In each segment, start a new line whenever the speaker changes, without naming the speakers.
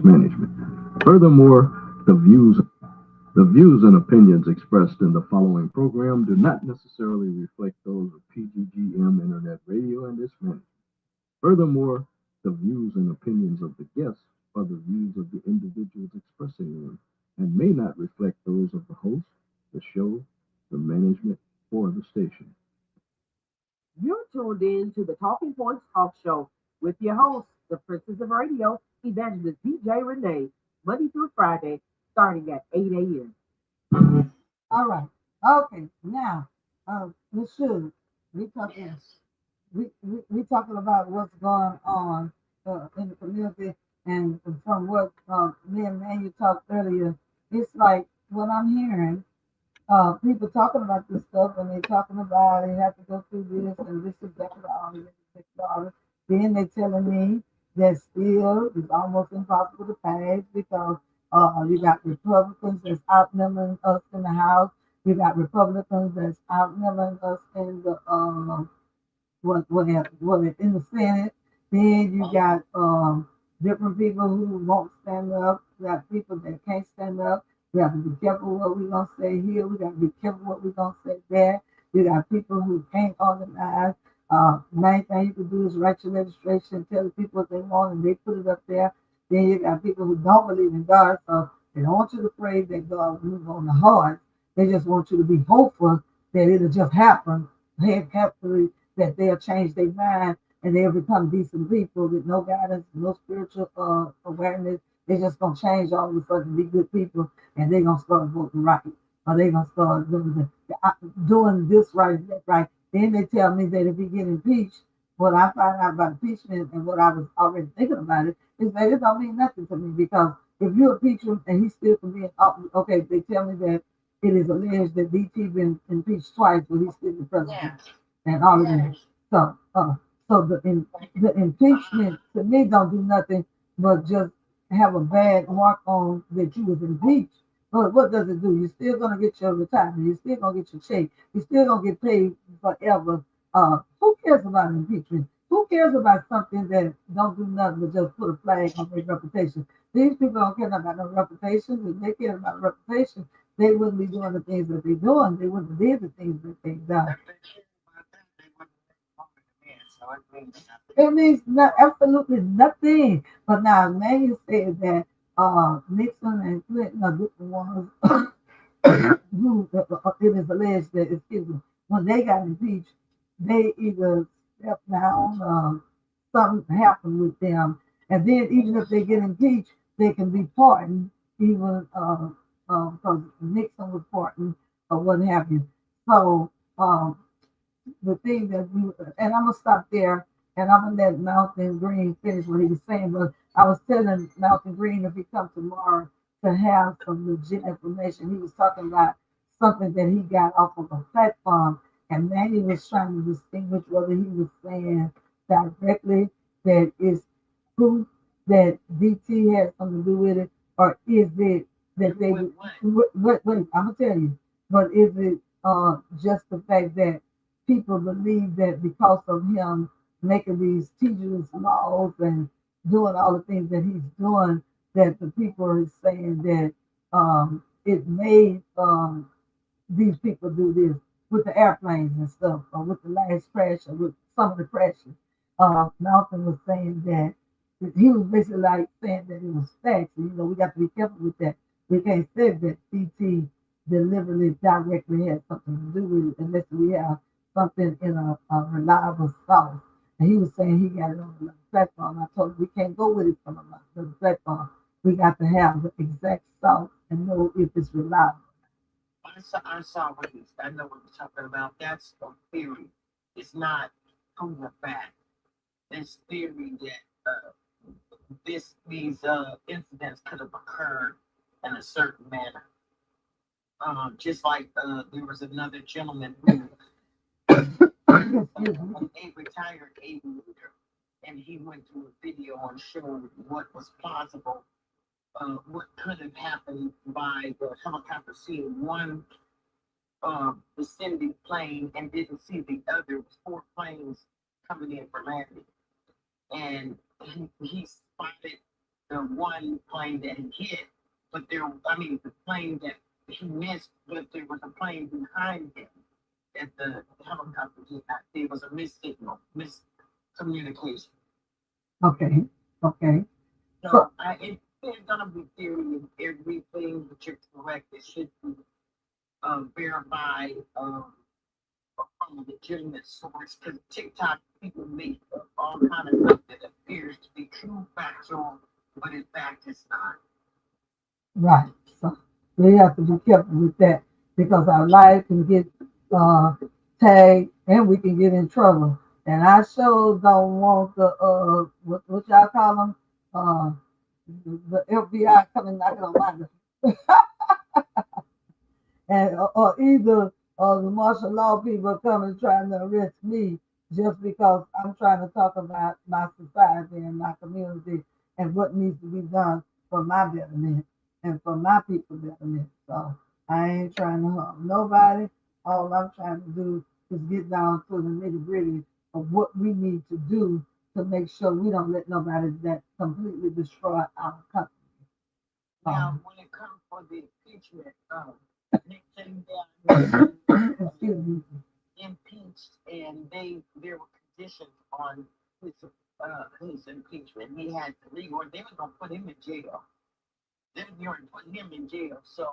management. Furthermore, the views and opinions expressed in the following program do not necessarily reflect those of PGGM Internet Radio and its management. Furthermore, the views and opinions of the guests are the views of the individuals expressing them and may not reflect those of the host, the show, the management, or the station.
You're tuned in to the Talking Points Talk Show with your host, the Princess of Radio, Evangelist DJ Renee, Monday through Friday, starting at 8 a.m.
All right. Okay. Now, we should. We talking. We talking about what's going on in the community, and from what me and Manu talked earlier, it's like what I'm hearing. People talking about this stuff, and they talking about they have to go through this and this is that and all this, this, all this. Then they telling me that still it's almost impossible to pass because you got Republicans that's outnumbering us in the House. You got Republicans that's outnumbering us in the what in the Senate. Then you got different people who won't stand up. You got people that can't stand up. We have to be careful what we're gonna say here. We got to be careful what we're gonna say there. You got people who can't organize. Main thing you can do is write your registration, tell the people what they want, and they put it up there. Then you got people who don't believe in God, so they don't want you to pray that God will move on the heart. They just want you to be hopeful that it'll just happen. Happily that they'll change their mind and they'll become decent people with no guidance, no spiritual awareness. They're just gonna change all of a sudden, be good people, and they're gonna start voting right, or they're gonna start doing this right and that right. Then they tell me that if you get impeached, what I find out about impeachment and what I was already thinking about it is that it don't mean nothing to me because if you impeach him and he still can be in office, okay, they tell me that it is alleged that DT been impeached twice, but he's still the president and all of that. So, the impeachment to me don't do nothing but just have a bad mark on that you was impeached. But what does it do? You're still gonna get your retirement. You're still gonna get your check. You're still gonna get paid forever. Who cares about impeachment? Who cares about something that don't do nothing but just put a flag on their reputation? These people don't care about no reputation. If they care about reputation, they wouldn't be doing the things that they're doing. They wouldn't have did the things that they've done. It means not absolutely nothing. But now, man, you said that Nixon and Clinton are different ones who it is alleged that, excuse me, when they got impeached, they either stepped down, something happened with them, and then even if they get impeached, they can be pardoned, even because Nixon was pardoned or what have you. So the thing that we and I'm gonna stop there and I'm gonna let Malcolm Green finish what he was saying. But I was telling Malcolm Green if he come tomorrow to have some legit information. He was talking about something that he got off of a platform, and Manny was trying to distinguish whether he was saying directly that it's proof that DT had something to do with it, or is it that they wait, I'm gonna tell you, but is it just the fact that people believe that because of him making these teachers laws and doing all the things that he's doing, that the people are saying that it made these people do this with the airplanes and stuff, or with the last crash, or with some of the crashes. Malcolm was saying that he was basically like saying that it was facts. And, we got to be careful with that. We can't say that CT deliberately directly had something to do with it unless we have something in a reliable source. And he was saying he got it on another platform. I told him we can't go with it from another platform. We got to have the exact source and know if it's reliable.
I saw what I know what you're talking about. That's a theory. It's not proven fact. It's theory that these incidents could have occurred in a certain manner. Just like there was another gentleman who a retired aviator, and he went through a video and showed what was plausible, what could have happened by the helicopter seeing one descending plane and didn't see the other. It was four planes coming in for landing, and he spotted the one plane that he hit, but the plane that he missed, but there was a plane behind him that the helicopter did not. There was a missignal, miscommunication.
Okay. Okay.
So there's gonna be theory in everything, but you're correct. It should be verified from a legitimate source. Because TikTok people make all kind of stuff that appears to be true, factual, but in fact it's not.
Right. So we have to be careful with that because our life can get uh, tagged and we can get in trouble. And I sure don't want the what y'all call them the FBI coming knocking on my door. And or either the martial law people coming trying to arrest me just because I'm trying to talk about my society and my community and what needs to be done for my betterment and for my people betterment. So I ain't trying to harm nobody. All I'm trying to do is get down to the nitty gritty of what we need to do to make sure we don't let nobody that completely destroy our country.
Now, when it comes for the impeachment, Nixon got
Excuse me.
impeached, and there were conditions on his impeachment. He had to leave, or they were gonna put him in jail. They were going to put him in jail. So,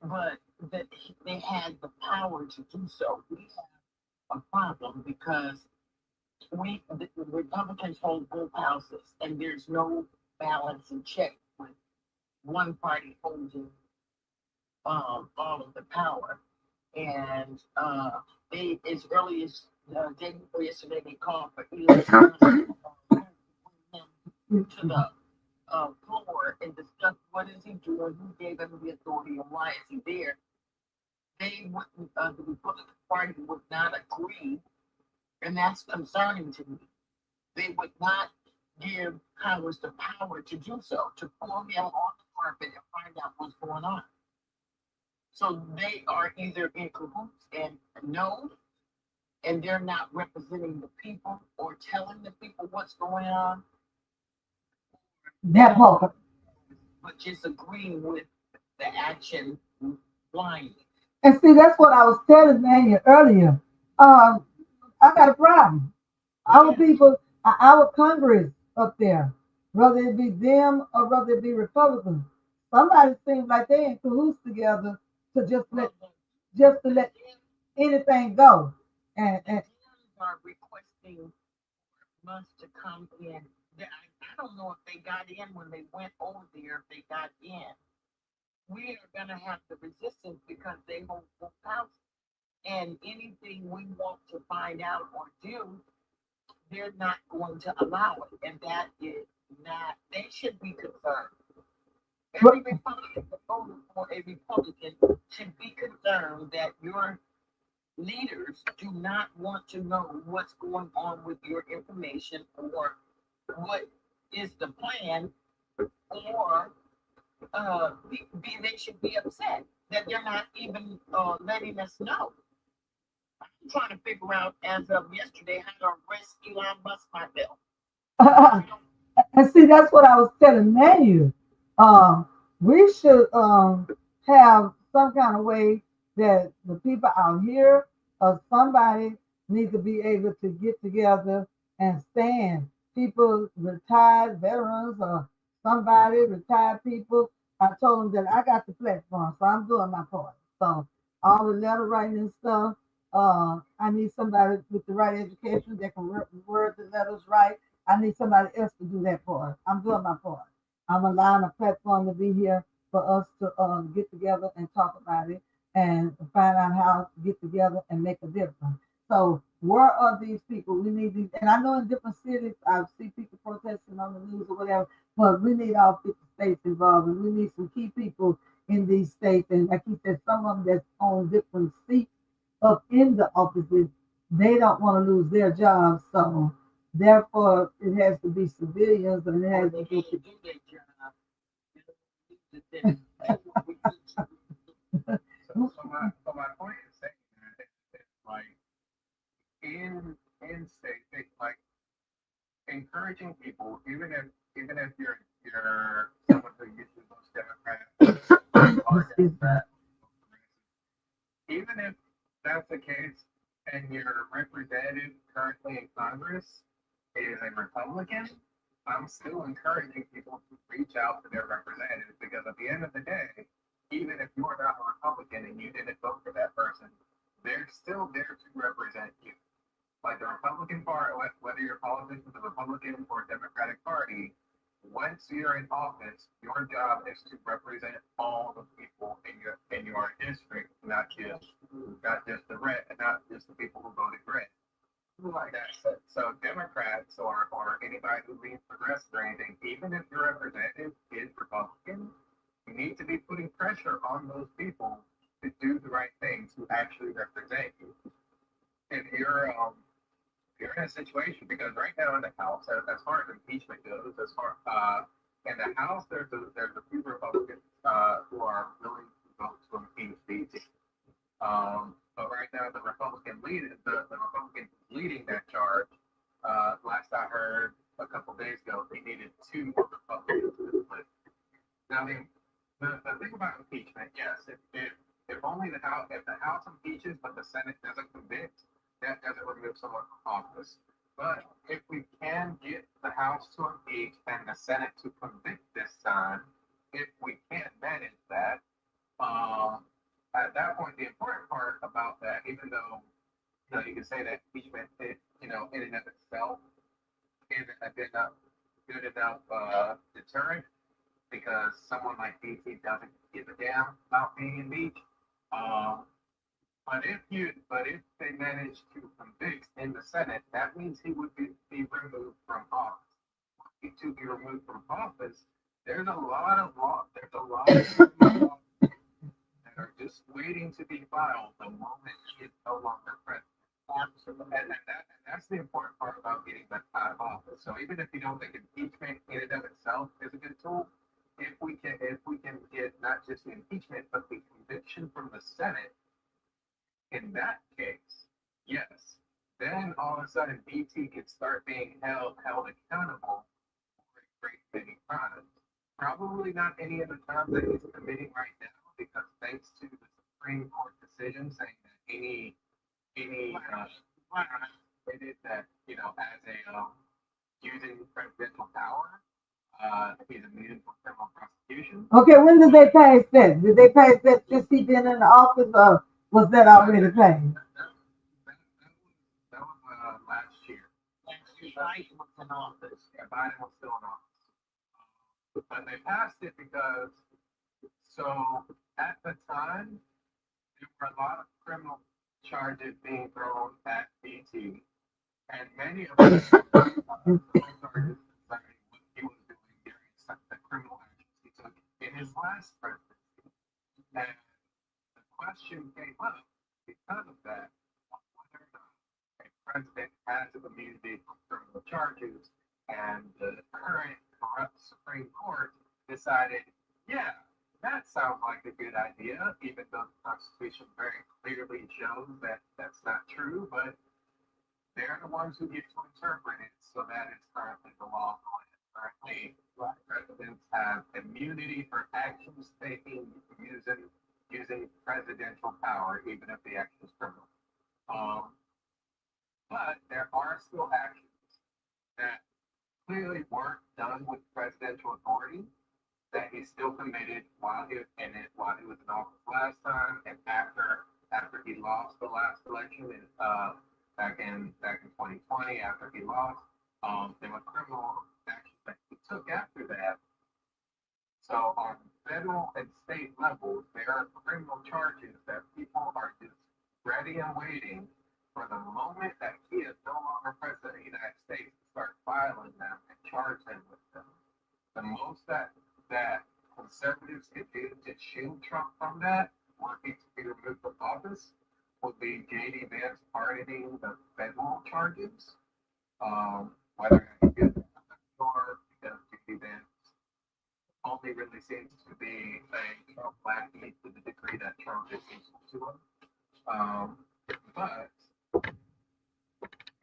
but that they had the power to do so. We have a problem because the Republicans hold both houses, and there's no balance and check with one party holding all of the power. And they, as early as day before yesterday, they called for Elon Musk to bring him to the floor and discuss what is he doing, who gave him the authority, and why is he there. They wouldn't, the Republican Party would not agree, and that's concerning to me. They would not give Congress the power to do so, to pull him on the carpet and find out what's going on. So they are either in cahoots and no, and they're not representing the people or telling the people what's going on,
That part.
but just agreeing with the action blindly.
And see, that's what I was telling Daniel earlier. I got a problem. Our
Yeah.
people, our Congress up there, whether it be them or whether it be Republicans, somebody seems like they in cahoots together to just to let anything go. And
The Dems are requesting us to come in. I don't know if they got in when they went over there, if they got in. We are going to have the resistance because they hold both houses. And anything we want to find out or do, they're not going to allow it. And that is not, they should be concerned. Every Republican voting for a Republican should be concerned that your leaders do not want to know what's going on with your information or what is the plan, or they should be upset that they're not even letting us know. I'm trying to figure out as of yesterday how to arrest Elon Musk myself.
and see, that's what I was telling Manu. We should have some kind of way that the people out here or somebody needs to be able to get together and stand. People, retired veterans or somebody, retired people. I told them that I got the platform, so I'm doing my part. So all the letter writing and stuff. I need somebody with the right education that can word the letters right. I need somebody else to do that part. I'm doing my part. I'm allowing a platform to be here for us to get together and talk about it and find out how to get together and make a difference. So where are these people? We need these, and I know in different cities I see people protesting on the news or whatever, but we need all 50 states involved, and we need some key people in these states. And like you said, some of them that's on different seats up in the offices, they don't want to lose their jobs. So therefore, it has to be civilians and it
Or
has
they
to be.
can't do their job. That's what we do.
So my point is saying that it's like in state, it's like encouraging people, even if even if you're someone who usually votes Democrat or Democrat, even if that's the case, and your representative currently in Congress is a Republican, I'm still encouraging people to reach out to their representatives because at the end of the day, even if you're not a Republican and you didn't vote for that person, they're still there to represent you. Like the Republican Party, whether your politics is the Republican or Democratic Party, once you're in office, your job is to represent all the people in your district, not just the red, not just the people who voted red. Like that. So Democrats or anybody who leans progressive or anything, even if your representative is Republican, you need to be putting pressure on those people to do the right thing to actually represent you. If you're in a situation because right now in the House, as far as impeachment goes, in the House there's a few Republicans who are willing to vote to impeach BT. But right now the Republican leading that charge. Last I heard a couple days ago, they needed two more Republicans to split. Now the thing about impeachment, yes, if only if the House impeaches but the Senate doesn't convict, that doesn't remove someone from office. But if we can get the House to impeach and the Senate to convict this time, if we can't manage that, at that point, the important part about that, even though you can say that impeachment, in and of itself, isn't a good enough deterrent because someone like BT doesn't give a damn about being impeached. Um, but if they manage to convict in the Senate, that means he would be removed from office. To be removed from office, there's a lot of laws that are just waiting to be filed the moment he is no longer president. And that's the important part about getting that out of office. So even if you don't think impeachment in and of itself is a good tool, if we can get not just the impeachment but the conviction from the Senate, in that case, yes, then all of a sudden BT can start being held accountable for a great many crimes. Probably not any of the crimes that he's committing right now, because thanks to the Supreme Court decision saying that any committed that as a using presidential power, he's immune from criminal prosecution.
Okay, when did they pass that? Did they pass that since he been in the office, or was that already passed?
That was last year. Biden was in office. Yeah, Biden was still in office. But they passed it because, so at the time, there were a lot of criminal charges being thrown at BT, and many of them charges that he was doing during the criminal actions he took in his last presidency. And the question came up because of that, whether or not a president has immunity from criminal charges, and the current corrupt Supreme Court decided, yeah, that sounds like a good idea, even though the Constitution very clearly shows that that's not true, but they're the ones who get to interpret it, so that is currently the law. Currently, presidents have immunity for actions taken using presidential power, even if the action is criminal. But there are still actions that clearly weren't done with presidential authority that he still committed while he was in office last time, and after he lost the last election back in 2020, after he lost, there were criminal actions that he took after that. So on federal and state levels, there are criminal charges that people are just ready and waiting for the moment that he is no longer president of the United States to start filing them and charge him with them. The most that conservatives could do to shield Trump from that, working to be removed from office, would be J.D. Vance pardoning the federal charges. Whether he did, I'm not sure, because J.D. Vance only really seems to be saying Trump lacking to the degree that Trump is useful to him. But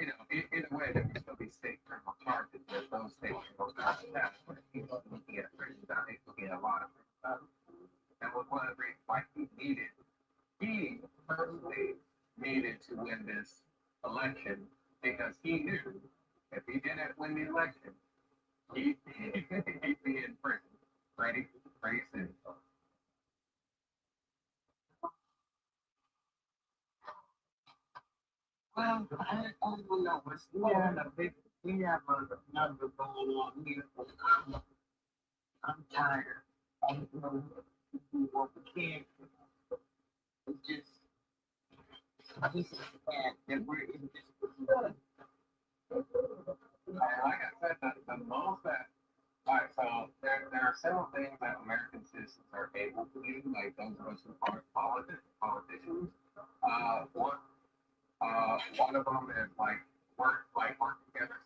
either way, there will still be state criminal charges that those state criminal charges have. He's looking at prison time. He's looking at a lot of prison time. And was one of the reasons why he personally needed to win this election because he knew if he didn't win the election, he'd be in prison pretty soon.
Well, I don't know. We have a number going on here. I'm tired. I don't know what we can. It's just, this is bad that we're in this position.
Like I said, the most that, all right, so there are several things that American citizens are able to do, like those of us who are politicians. One of them is work together,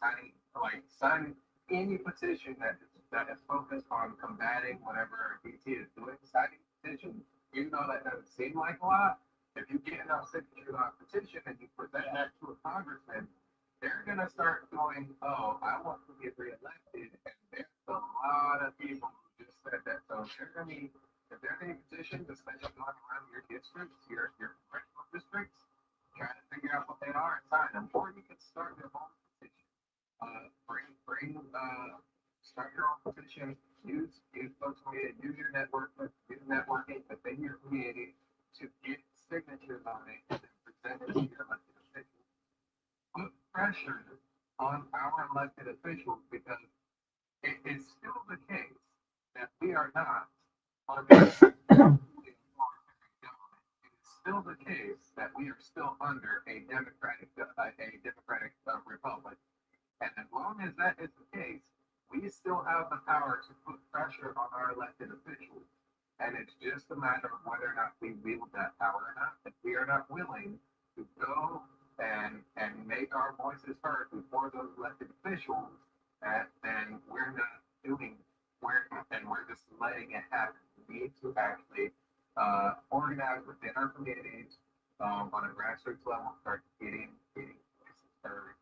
sign any petition that is focused on combating whatever BT is doing. Signing petition, even though that doesn't seem like a lot, if you get enough signatures on a petition and you present that to a congressman, they're gonna start going, oh, I want to get reelected, and there's a lot of people who just said that. So if there's any petitions, especially going around your districts, your congressional districts, try to figure out what they are and sign them, or you can start your own petition. Start your own petition. Use social media. Use your networking within your community to get signatures on it and then present it to your elected officials. Put pressure on our elected officials because it is still the case that we are not under still the case that we are still under a democratic republic, and as long as that is the case, we still have the power to put pressure on our elected officials, and it's just a matter of whether or not we wield that power or not. If we are not willing to go and make our voices heard before those elected officials, then we're not doing we're just letting it happen. We need to actually organize within our communities on a grassroots level, start getting voices heard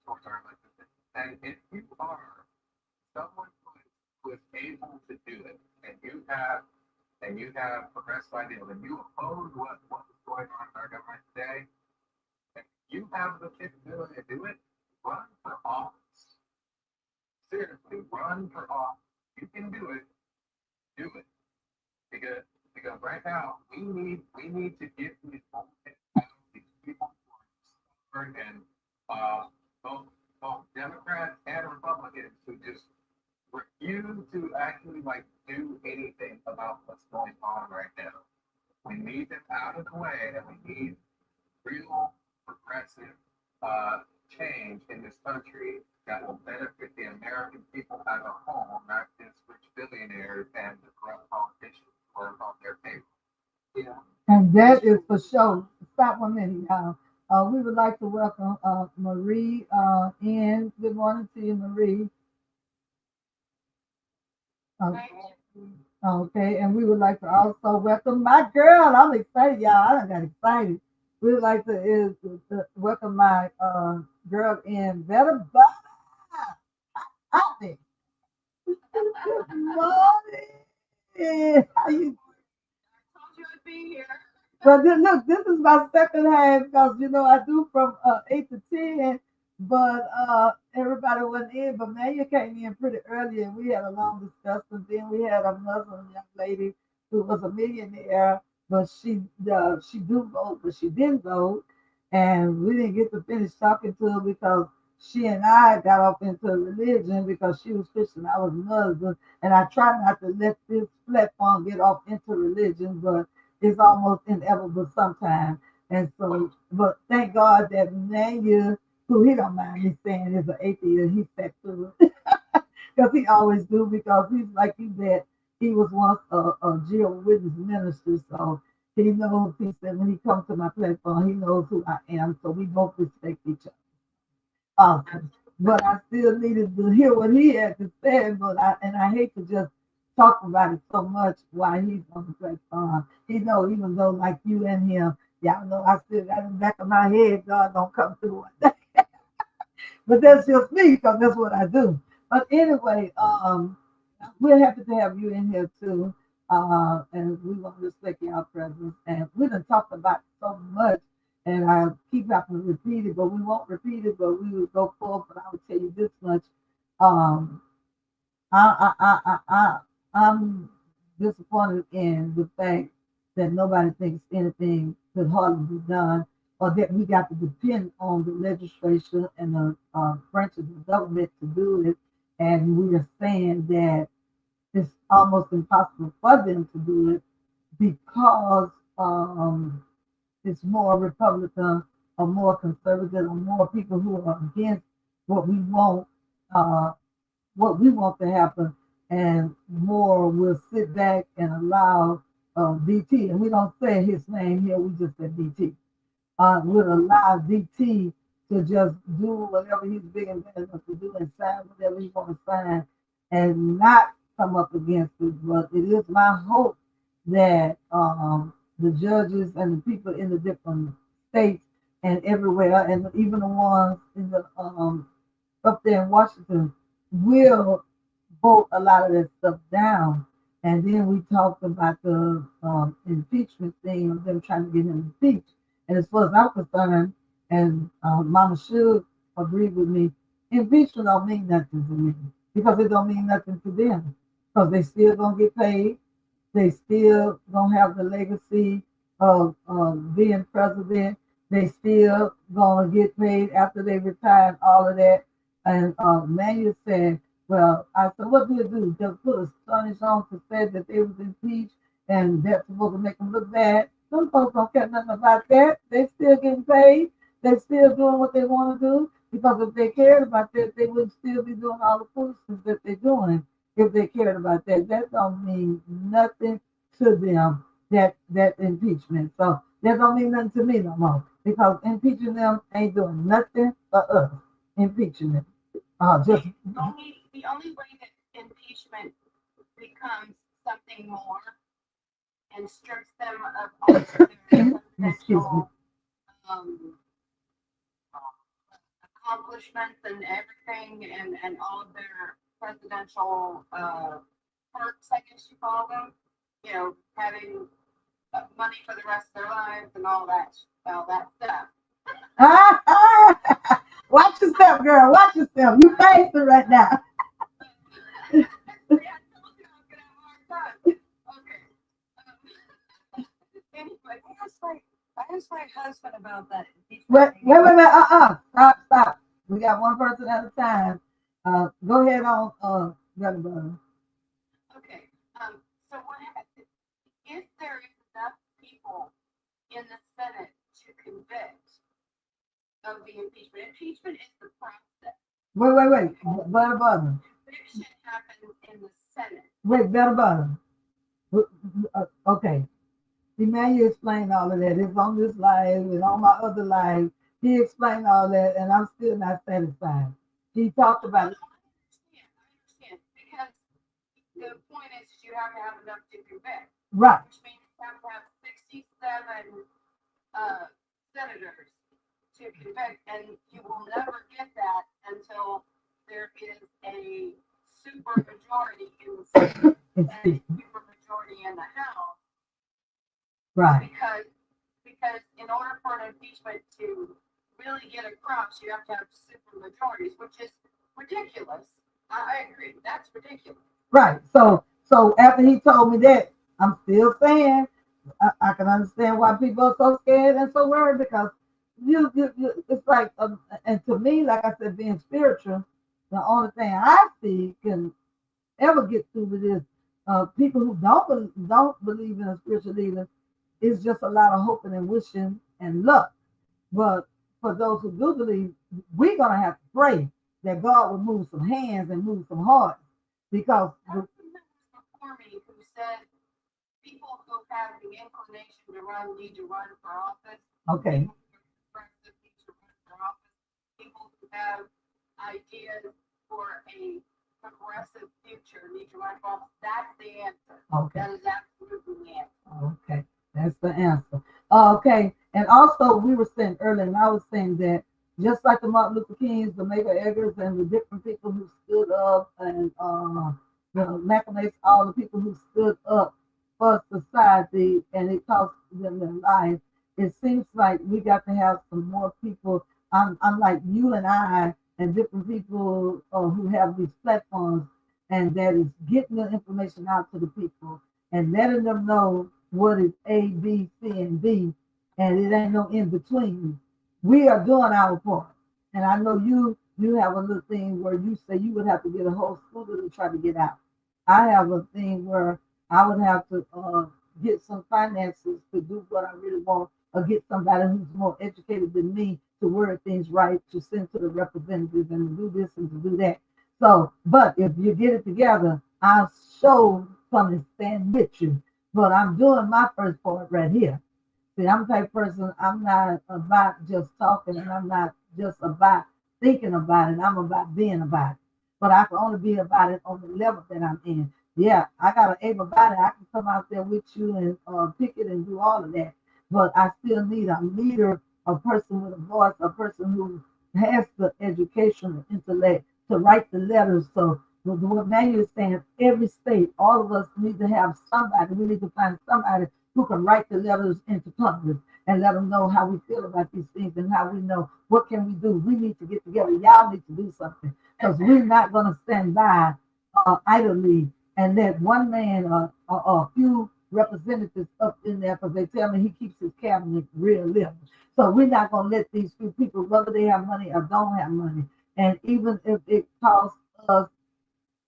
towards our elected officials. And if you are someone who is able to do it, and you have progressive ideas, and you oppose what is going on in our government today, and you have the capability to do it, run for office. Seriously, run for office. You can do it. Do it. Because right now we need to get these people who are stubborn and both Democrats and Republicans who just refuse to actually do anything about what's going on right now. We need them out of the way, and we need real progressive change in this country that will benefit the American people as a whole, not just rich billionaires and the corrupt politicians who are on their table.
Yeah.
And that is for sure. Stop 1 minute, y'all. We would like to welcome Marie in. Good morning to you, Marie. Okay, and we would like to also welcome my girl. I'm excited, y'all. I done got excited. We would like to welcome my girl in Better Bobby. Good morning. How you?
Told you I'd be here.
Well, look, this is my second half because I do from 8 to 10, but everybody wasn't in. But man, you came in pretty early, and we had a long discussion. Then we had a Muslim young lady who was a millionaire, but she do vote, but she didn't vote, and we didn't get to finish talking to her because she and I got off into religion because she was Christian, I was Muslim, and I try not to let this platform get off into religion, but it's almost inevitable sometimes. And so, but thank God that Manuel, who he don't mind me saying is an atheist, he stuck to it. Because he always do, because he's like you that he was once a Jehovah's Witness minister. So he knows, he said when he comes to my platform, he knows who I am. So we both respect each other. But I still needed to hear what he had to say, I hate to just talk about it so much while he's on the platform. He know, even though like you and him, y'all know I still got in the back of my head, God don't come through one day. But that's just me because that's what I do. But anyway, we're happy to have you in here too. And we want to respect your presence. And we done talked about so much, and I keep having to repeat it, but we won't repeat it, but we will go forward. But I will tell you this much. Um, I'm disappointed in the fact that nobody thinks anything could hardly be done, or that we got to depend on the legislation and the branches of government to do it. And we are saying that it's almost impossible for them to do it because it's more Republican or more conservative or more people who are against what we want. Uh, what we want to happen, and more will sit back and allow DT, and we don't say his name here, we just say DT, would allow DT to just do whatever he's big and bad enough to do and sign whatever he wants to sign and not come up against it. But it is my hope that the judges and the people in the different states and everywhere, and even the ones in the up there in Washington, will vote a lot of that stuff down. And then we talked about the impeachment thing of them trying to get him impeached. And as far as I'm concerned, and Mama should agree with me, impeachment don't mean nothing to me because it don't mean nothing to them because they still gonna get paid. They still gonna have the legacy of being president. They still gonna get paid after they retire and all of that. And Manuel said, well, I said, what did it do? Just put a stunish on to say that they was impeached and that's supposed to make them look bad. Some folks don't care nothing about that. They still getting paid. They still doing what they want to do because if they cared about that, they would still be doing all the foolishness that they're doing if they cared about that. That don't mean nothing to them, that impeachment. So that don't mean nothing to me no more because impeaching them ain't doing nothing for us. Impeaching them. Just
The only way that impeachment becomes something more and strips them of all of their presidential accomplishments and everything, and all of their presidential perks, I guess you call them. You know, having money for the rest of their lives and all that stuff.
Watch yourself, girl. Watch yourself. You faster right now.
Yeah, I told you I was gonna have a hard time. Okay. Anyway,
I asked my husband about that.
Wait. Stop. We got one person at a time. Go ahead on, brother.
okay. So what happens if there is enough people in the Senate to convict of the impeachment? Impeachment is the process.
Wait. Brother.
Conviction happens in the Senate.
Wait, brother. Okay. Emmanuel explained all of that. It's on this live and on my other live. He explained all that, and I'm still not satisfied. He talked about it.
I understand. Because the point is you have to have enough to convict.
Right.
Which means you have to have 67 senators to convict, and you will never get that until there is a super majority in the Senate and a super majority in the House.
Right.
Because in order for an impeachment to really get across, you have to have super majorities, which is ridiculous. I agree. That's ridiculous.
Right. So after he told me that, I'm still saying I can understand why people are so scared and so worried because you it's like and to me, like I said, being spiritual, the only thing I see can ever get through with this people who don't believe in a spiritual leader. It's just a lot of hoping and wishing and luck. But for those who do believe, we're gonna have to pray that God will move some hands and move some hearts because
Before me who said people who have the inclination to run need to run for office.
Okay.
People who have ideas for a progressive future need to run for office. That's the answer.
Okay.
That is absolutely the answer.
Okay. That's the answer. Okay. And also we were saying earlier, and I was saying that just like the Martin Luther Kings, the Medgar Eggers, and the different people who stood up, and the Malcolm X, all the people who stood up for society, and it cost them their life. It seems like we got to have some more people, unlike you and I, and different people who have these platforms, and that is getting the information out to the people and letting them know what is A, B, C, and D, and it ain't no in between. We are doing our part. And I know you have a little thing where you say you would have to get a whole scooter to try to get out. I have a thing where I would have to get some finances to do what I really want, or get somebody who's more educated than me to word things right, to send to the representatives and to do this and to do that. So, but if you get it together, I'll show come and stand with you. But I'm doing my first part right here. See, I'm the type of person, I'm not about just talking, and I'm not just about thinking about it. I'm about being about it. But I can only be about it on the level that I'm in. Yeah, I got an able body. I can come out there with you and pick it and do all of that. But I still need a leader, a person with a voice, a person who has the education and intellect to write the letters. So what Manuel is saying, every state, all of us need to have somebody. We need to find somebody who can write the letters into Congress and let them know how we feel about these things and how we know what can we do. We need to get together. Y'all need to do something because we're not going to stand by idly and let one man or a few representatives up in there, because they tell me he keeps his cabinet real little. So we're not going to let these few people, whether they have money or don't have money, and even if it costs us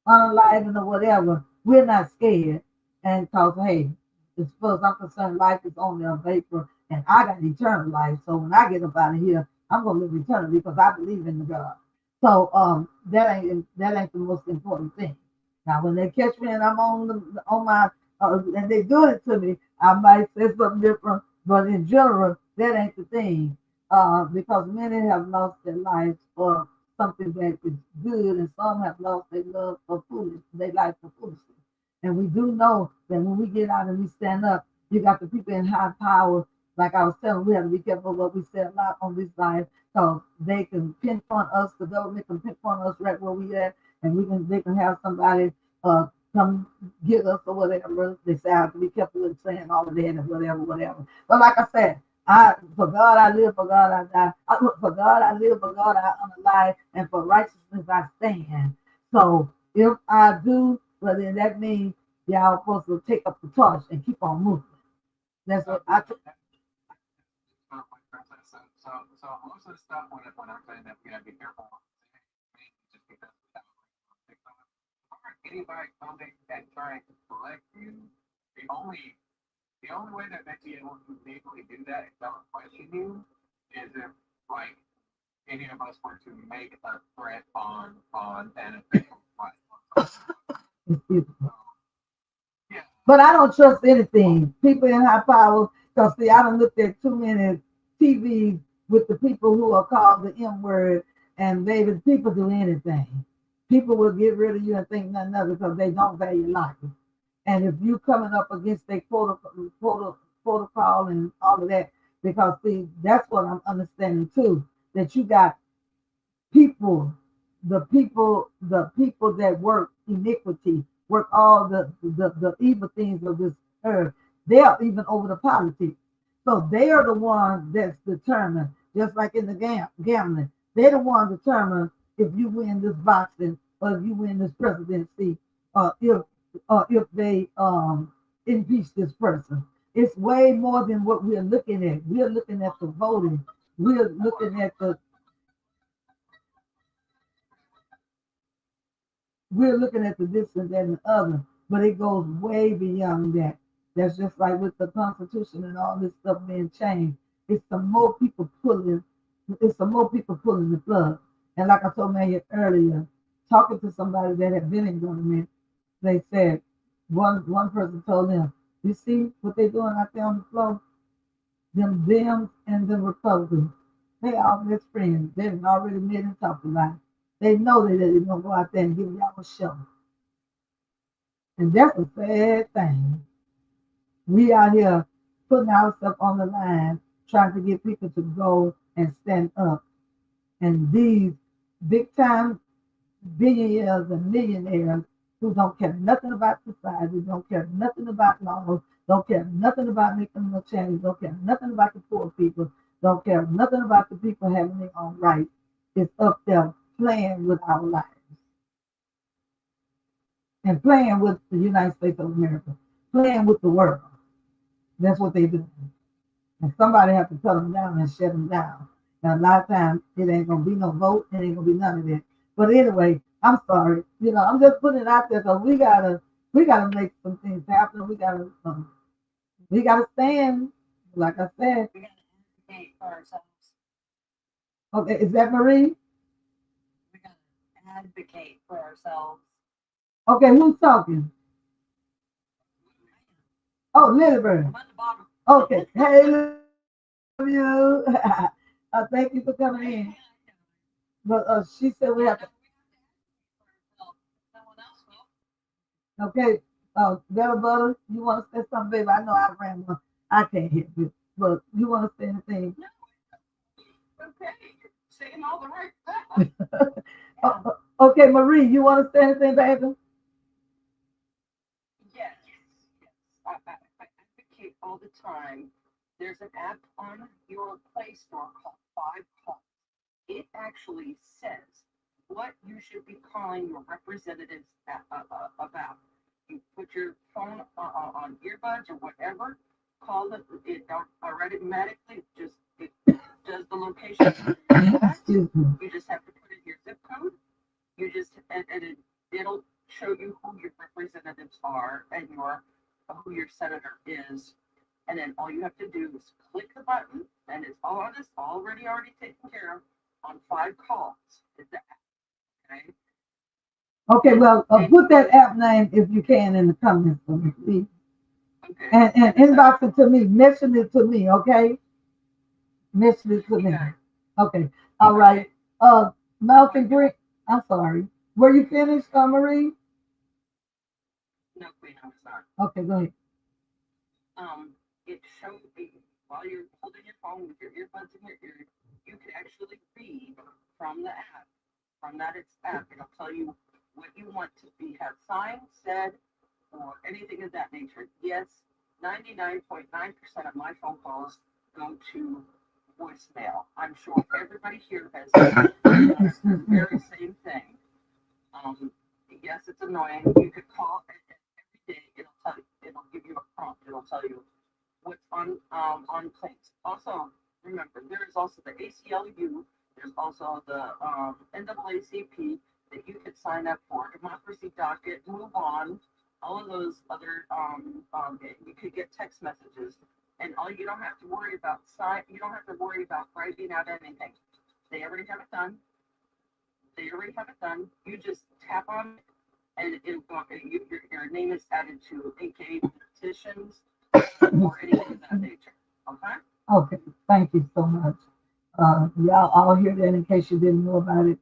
unenlivened or whatever, we're not scared. And because, hey, as far as I'm concerned, life is only a vapor, and I got eternal life. So when I get up out of here, I'm gonna live eternally because I believe in the God. So that ain't the most important thing. Now when they catch me and I'm on my and they do it to me, I might say something different, but in general, that ain't the thing. Because many have lost their lives for something that is good, and some have lost their love for foolish, their life for foolishness. And we do know that when we get out and we stand up, you got the people in high power. Like I was telling, we have to be careful what we say a lot on this live, so they can pinpoint us, the government can pinpoint us right where we at, and they can have somebody come get us or whatever. They say I have to be careful with saying all of that and whatever. But like I said, for God I live, for God I die. For God I live, for God I am alive, and for righteousness I stand. So if I do, well then that means y'all supposed to take up the torch and keep on moving. That's what I took.
So most of the stuff when I'm saying that we gotta be careful, just because anybody coming and trying to collect you, the only the only way that they be able to legally do that and don't question you is if like any of us were to make a threat on an official platform. Yeah.
But I don't trust anything. People in high power, because see, I don't looked at too many TVs with the people who are called the M word, and baby, people do anything. People will get rid of you and think nothing of it because they don't value life. And if you coming up against their protocol and all of that, because see, that's what I'm understanding too, that you got people, the people that work iniquity, work all the evil things of this earth. They are even over the politics. So they are the ones that's determined, just like in the gambling. They're the ones determined if you win this boxing or if you win this presidency, if they impeach this person. It's way more than what we're looking at. We're looking at the voting. We're looking at the we're looking at the this and that and the other, but it goes way beyond that. That's just like with the Constitution and all this stuff being changed. It's the more people pulling, it's the more people pulling the plug. And like I told Megan earlier, talking to somebody that had been in government, they said one person told them, "You see what they doing out there on the floor? Them Dems and them Republicans, they all best friends. They've already met and talked about it. They know that they're gonna go out there and give y'all a show, and that's a sad thing. We out here putting ourselves on the line, trying to get people to go and stand up. And these big time billionaires and millionaires who don't care nothing about society, don't care nothing about laws, don't care nothing about making no change, don't care nothing about the poor people, don't care nothing about the people having their own rights. It's up there playing with our lives and playing with the United States of America, playing with the world. That's what they do. And somebody have to cut them down and shut them down. And a lot of times it ain't gonna be no vote, it ain't gonna be none of that. But anyway, I'm sorry. I'm just putting it out there because we gotta make some things happen. We gotta stand. Like I said,
We gotta advocate for ourselves.
okay, is that Marie?
We gotta advocate for ourselves.
Okay, who's talking? Oh, Lilybird.
I'm at the bottom.
Okay. Hey, love you. Thank you for coming in. But she said we have to.
Someone else will.
Okay. Bella Butter, you want to say something, baby? I know I ran one. I can't hear you. But you want to say anything?
Okay, you're saying all the right stuff.
Okay, Marie, you want to say anything, baby?
Yes, yes. I advocate all the time. There's an app on your Play Store called Five Calls. It actually says what you should be calling your representatives about. You put your phone on earbuds or whatever, call them. It automatically just it does the location.
Excuse me.
You just have to put in your zip code. You just and it'll show you who your representatives are and who your senator is, and then all you have to do is click the button, and it's already taken care of on Five Calls. It's the app, okay?
Okay, well, put that app name if you can in the comments for me, please.
Okay.
And inbox it to me, mention it to me, okay? Mention it to me.
Yeah.
Okay, all right. Malcolm Green, I'm sorry. Were you finished, Marie?
No, Queen, I'm sorry.
Okay, go ahead.
It shows while you're holding your phone with your earbuds in your ear, you can actually read from the app. From that app, it'll tell you what you want to be have signed, said, or anything of that nature. Yes, 99.9% of my phone calls go to voicemail. I'm sure everybody here has the very same thing. Yes, it's annoying. You could call every day. It'll give you a prompt. It'll tell you what's on planes. Also, remember there is also the ACLU. There's also the NAACP that you could sign up for. Democracy Docket, Move On, all of those other. You could get text messages, and all you don't have to worry about You don't have to worry about writing out anything. They already have it done. You just tap on it, and your name is added to AKA petitions or anything of that nature. Okay?
Okay, thank you so much. Y'all all hear that in case you didn't know about it.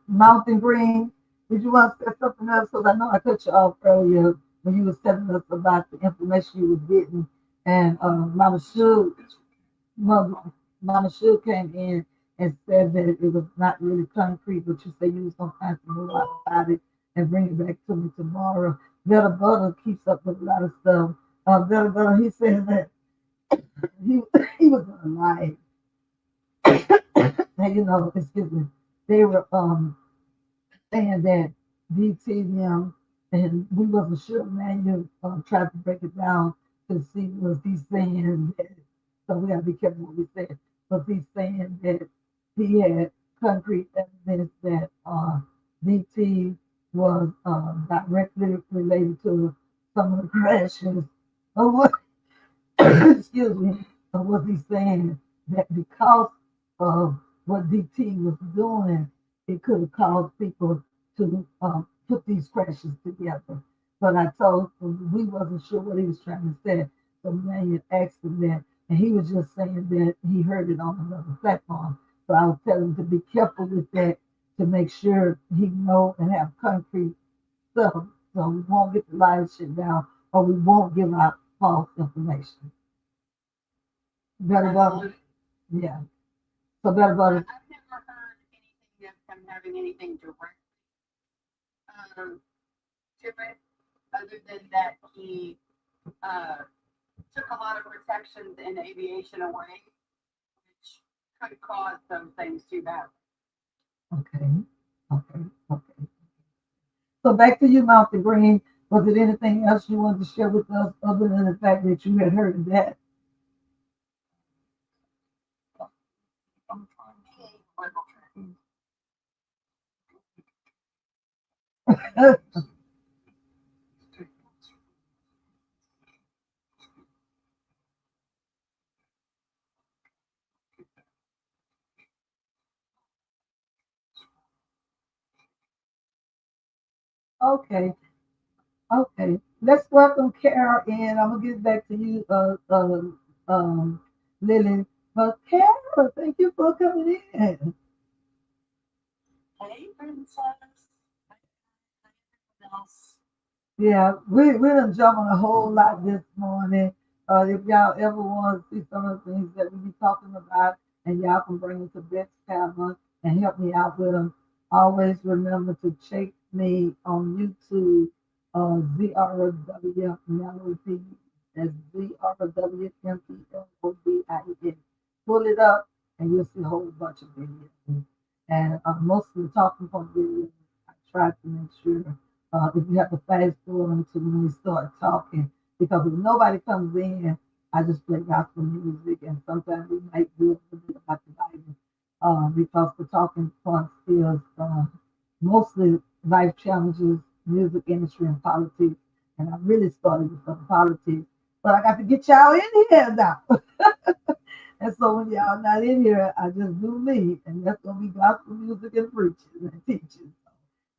Mountain Green, did you want to say something else? Because I know I cut you off earlier when you was telling us about the information you were getting. And Mama Shug came in and said that it was not really concrete, but you said you was going to find some more out about it and bring it back to me tomorrow. Better Butter keeps up with a lot of stuff. Better Butter, he said that he, he was going to lie. And excuse me, they were saying that DTM, and we wasn't sure, man, you tried to break it down to see was he saying that, so we got to be careful what we say, was he saying that he had concrete evidence that DT was directly related to some of the crashes, or what, excuse me, or was he saying that because of what DT was doing, it could have caused people to put these crashes together. But I told him we wasn't sure what he was trying to say. So Marion asked him that, and he was just saying that he heard it on another platform. So I was telling him to be careful with that to make sure he know and have concrete stuff, so we won't get the live shit down, or we won't give out false information. Better about it. Yeah. So better about it.
I've never
having anything direct to it, other than that he uh, took a lot of protections in aviation away, which could cause some things to happen.
Okay. Okay. Okay. So back to you, Mountain Green. Was it anything else you wanted to share with us other than the fact that you had heard that?
I'm trying to.
Okay. Okay. Let's welcome Kara in. I'm gonna get back to you, Lily. But Kara, thank you for coming in.
Hey, princess. Everyone else.
Yeah, we done jump on a whole lot this morning. If y'all ever want to see some of the things that we be talking about, and y'all can bring them to Beth's Tavern and help me out with them, always remember to check me on YouTube, ZRW Melody. That's ZRWMPLODIN. Pull it up, and you'll see a whole bunch of videos. And most of the talking point videos, I try to make sure if you have to fast forward to when we start talking, because if nobody comes in, I just play gospel music, and sometimes we might do a little bit about the Bible, because the talking points is mostly life challenges, music industry, and politics. And I really started with some politics, but I got to get y'all in here now. And so when y'all not in here, I just do me, and that's gonna be gospel music and preaching and teaching.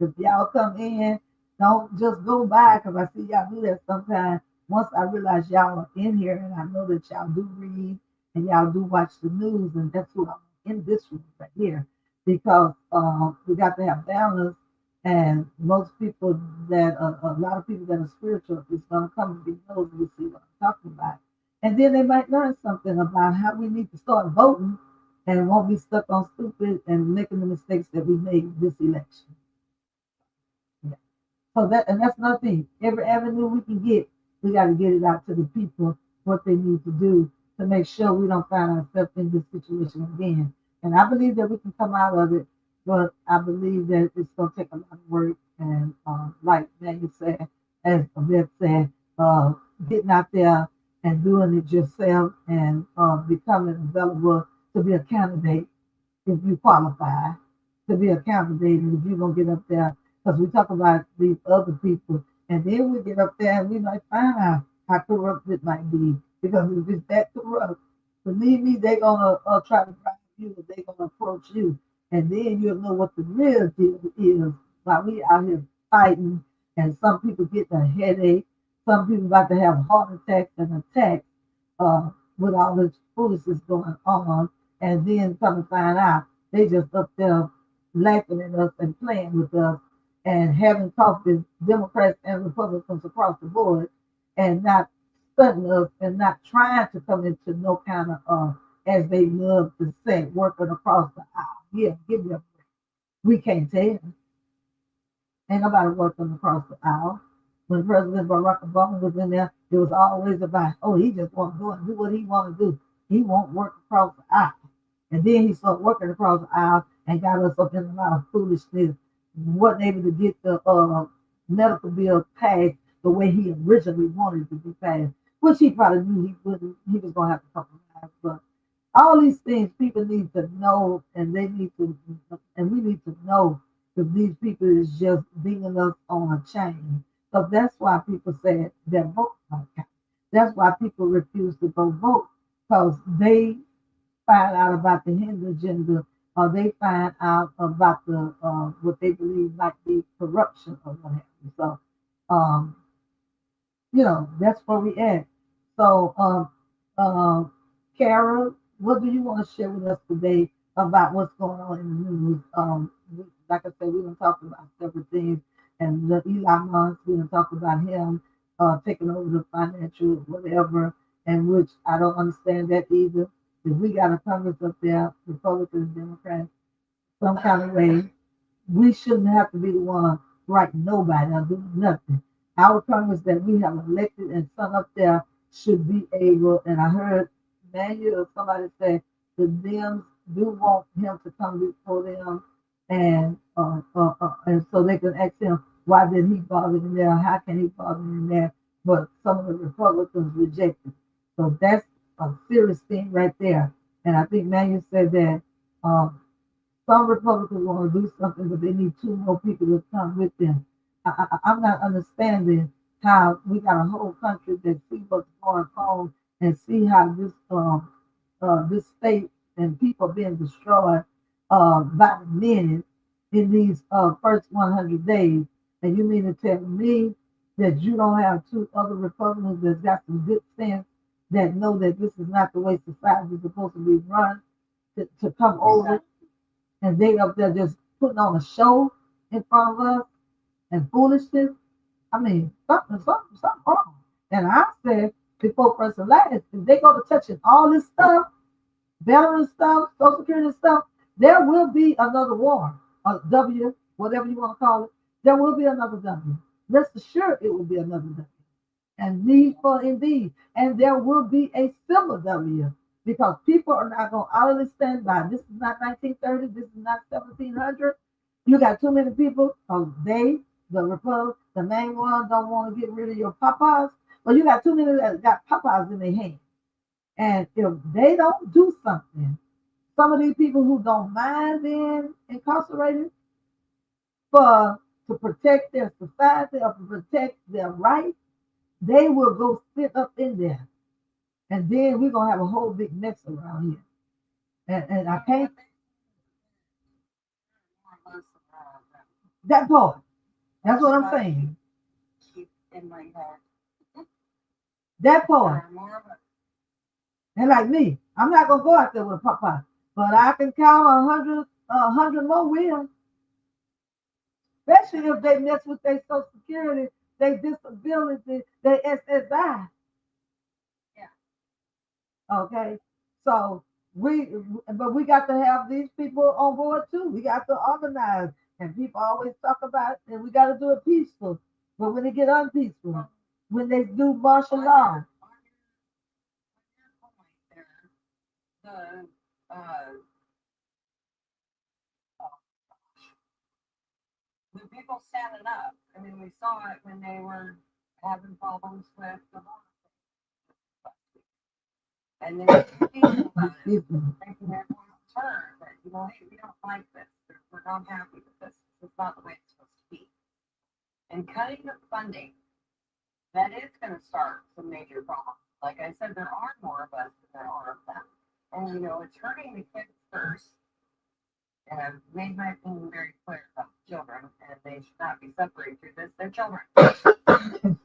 If y'all come in, don't just go by because I see y'all do that sometimes. Once I realize y'all are in here and I know that y'all do read and y'all do watch the news, and that's who I'm in this room right here because we got to have balance. And most people that a lot of people that are spiritual is going to come and be those who see what I'm talking about. And then they might learn something about how we need to start voting and won't be stuck on stupid and making the mistakes that we made this election. Yeah. So that's nothing. Every avenue we can get, we got to get it out to the people what they need to do to make sure we don't find ourselves in this situation again. And I believe that we can come out of it, but I believe that it's going to take a lot of work. And like Daniel said, as Beth said, getting out there and doing it yourself and becoming available to be a candidate if you qualify to be a candidate and if you're going to get up there because we talk about these other people, and then we get up there and we might find out how corrupt it might be. Because if it's that corrupt, believe me, they're gonna try to drive you, or they're gonna approach you, and then you'll know what the real deal is. While we out here fighting, and some people get a headache, some people about to have heart attacks and attacks with all this foolishness going on, and then come to find out they just up there laughing at us and playing with us and having talked with Democrats and Republicans across the board and not studying us and not trying to come into no kind of, as they love to say, working across the aisle. Yeah, give me a break. We can't tell. Ain't nobody working across the aisle. When President Barack Obama was in there, it was always about, oh, he just want to go and do what he want to do. He won't work across the aisle. And then he started working across the aisle and got us up in a lot of foolishness. Wasn't able to get the medical bill passed the way he originally wanted to be passed, which he probably knew he wouldn't. He was going to have to compromise. But all these things people need to know, and they need to, and we need to know that these people is just beating us on a chain. So that's why people say their vote don't count. That's why people refuse to go vote because they find out about the Hindu agenda, or they find out about the what they believe might be corruption or what have you. So, um, that's where we at. So, Kara, what do you want to share with us today about what's going on in the news? Like I said, we're going to talk about several things, and the Elon Musk, we're going to talk about him taking over the financial whatever, and which I don't understand that either. If we got a Congress up there, Republicans, Democrats, some kind of way. we shouldn't have to be the one writing nobody or doing nothing. Our Congress that we have elected and some up there should be able, and I heard Manuel or somebody say the Dems do want him to come before them and so they can ask him why did he bother in there, how can he bother in there, but some of the Republicans rejected. So that's a serious thing right there. And I think Manuel said that um, some Republicans want to do something, but they need two more people to come with them. I'm not understanding how we got a whole country that see what's going on and see how this state and people being destroyed by the minute in these first 100 days. And you mean to tell me that you don't have two other Republicans that got some good sense that know that this is not the way society is supposed to be run to come over and they up there just putting on a show in front of us and foolishness. I mean, something wrong. And I said before first and last, if they go to touching all this stuff, veteran stuff, social security stuff, there will be another war, a W, whatever you want to call it. There will be another W. Rest assured, it will be another W. And need for indeed. And there will be a civil W because people are not going to honestly stand by. This is not 1930. This is not 1700. You got too many people. The Republic, the main one, don't want to get rid of your Popeyes. But you got too many that got Popeyes in their hand. And if they don't do something, some of these people who don't mind being incarcerated for to protect their society or to protect their rights, they will go sit up in there. And then we're gonna have a whole big mess around here. And I can't that part. That's what I'm saying.
Keep in my head.
That part.
There are more of us.
And like me, I'm not gonna go out there with a Popeye, but I can count a hundred more will. Especially if they mess with their Social Security, their disability, their SSI.
Yeah.
Okay, so but we got to have these people on board too. We got to organize, and people always talk about, and we got to do it peaceful. But when they get unpeaceful, when they do martial law,
On your point there, the oh, the people standing up. I mean, we saw it when they were having problems with the border last week. And they were speaking about it, making their voice heard that, hey, we don't like this. We're not happy with this. This is not the way it's supposed to be. And cutting the funding, that is going to start some major problems. Like I said, there are more of us than there are of them. And, it's hurting the kids first. And I've made my opinion very clear about children, and they should not be separated through this. They're children. And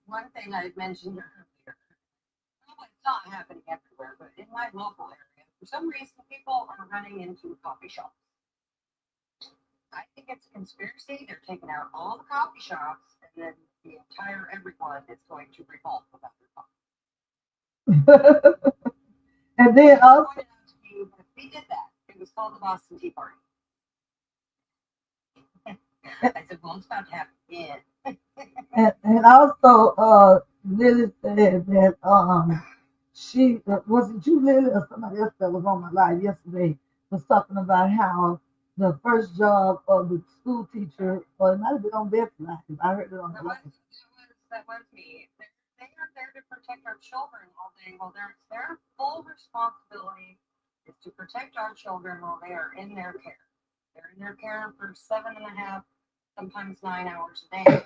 one thing I mentioned earlier, well, it's not happening everywhere, but in my local area, for some reason, people are running into coffee shops. I think it's a conspiracy. They're taking out all the coffee shops, and then the entire everyone is going to revolt about their coffee.
and then also,
Pointed out to me that we did that. It was called the Boston Tea Party. I said, well, it's about to happen again.
and also, Lily said that she wasn't you Lily or somebody else that was on my live yesterday was talking about how the first job of the school teacher, or it might have been on their live. I heard it on the live.
That was me. They are there to protect our children all day. Well, their full responsibility is to protect our children while they are in their care. They're in their care for 7.5, sometimes 9 hours a day.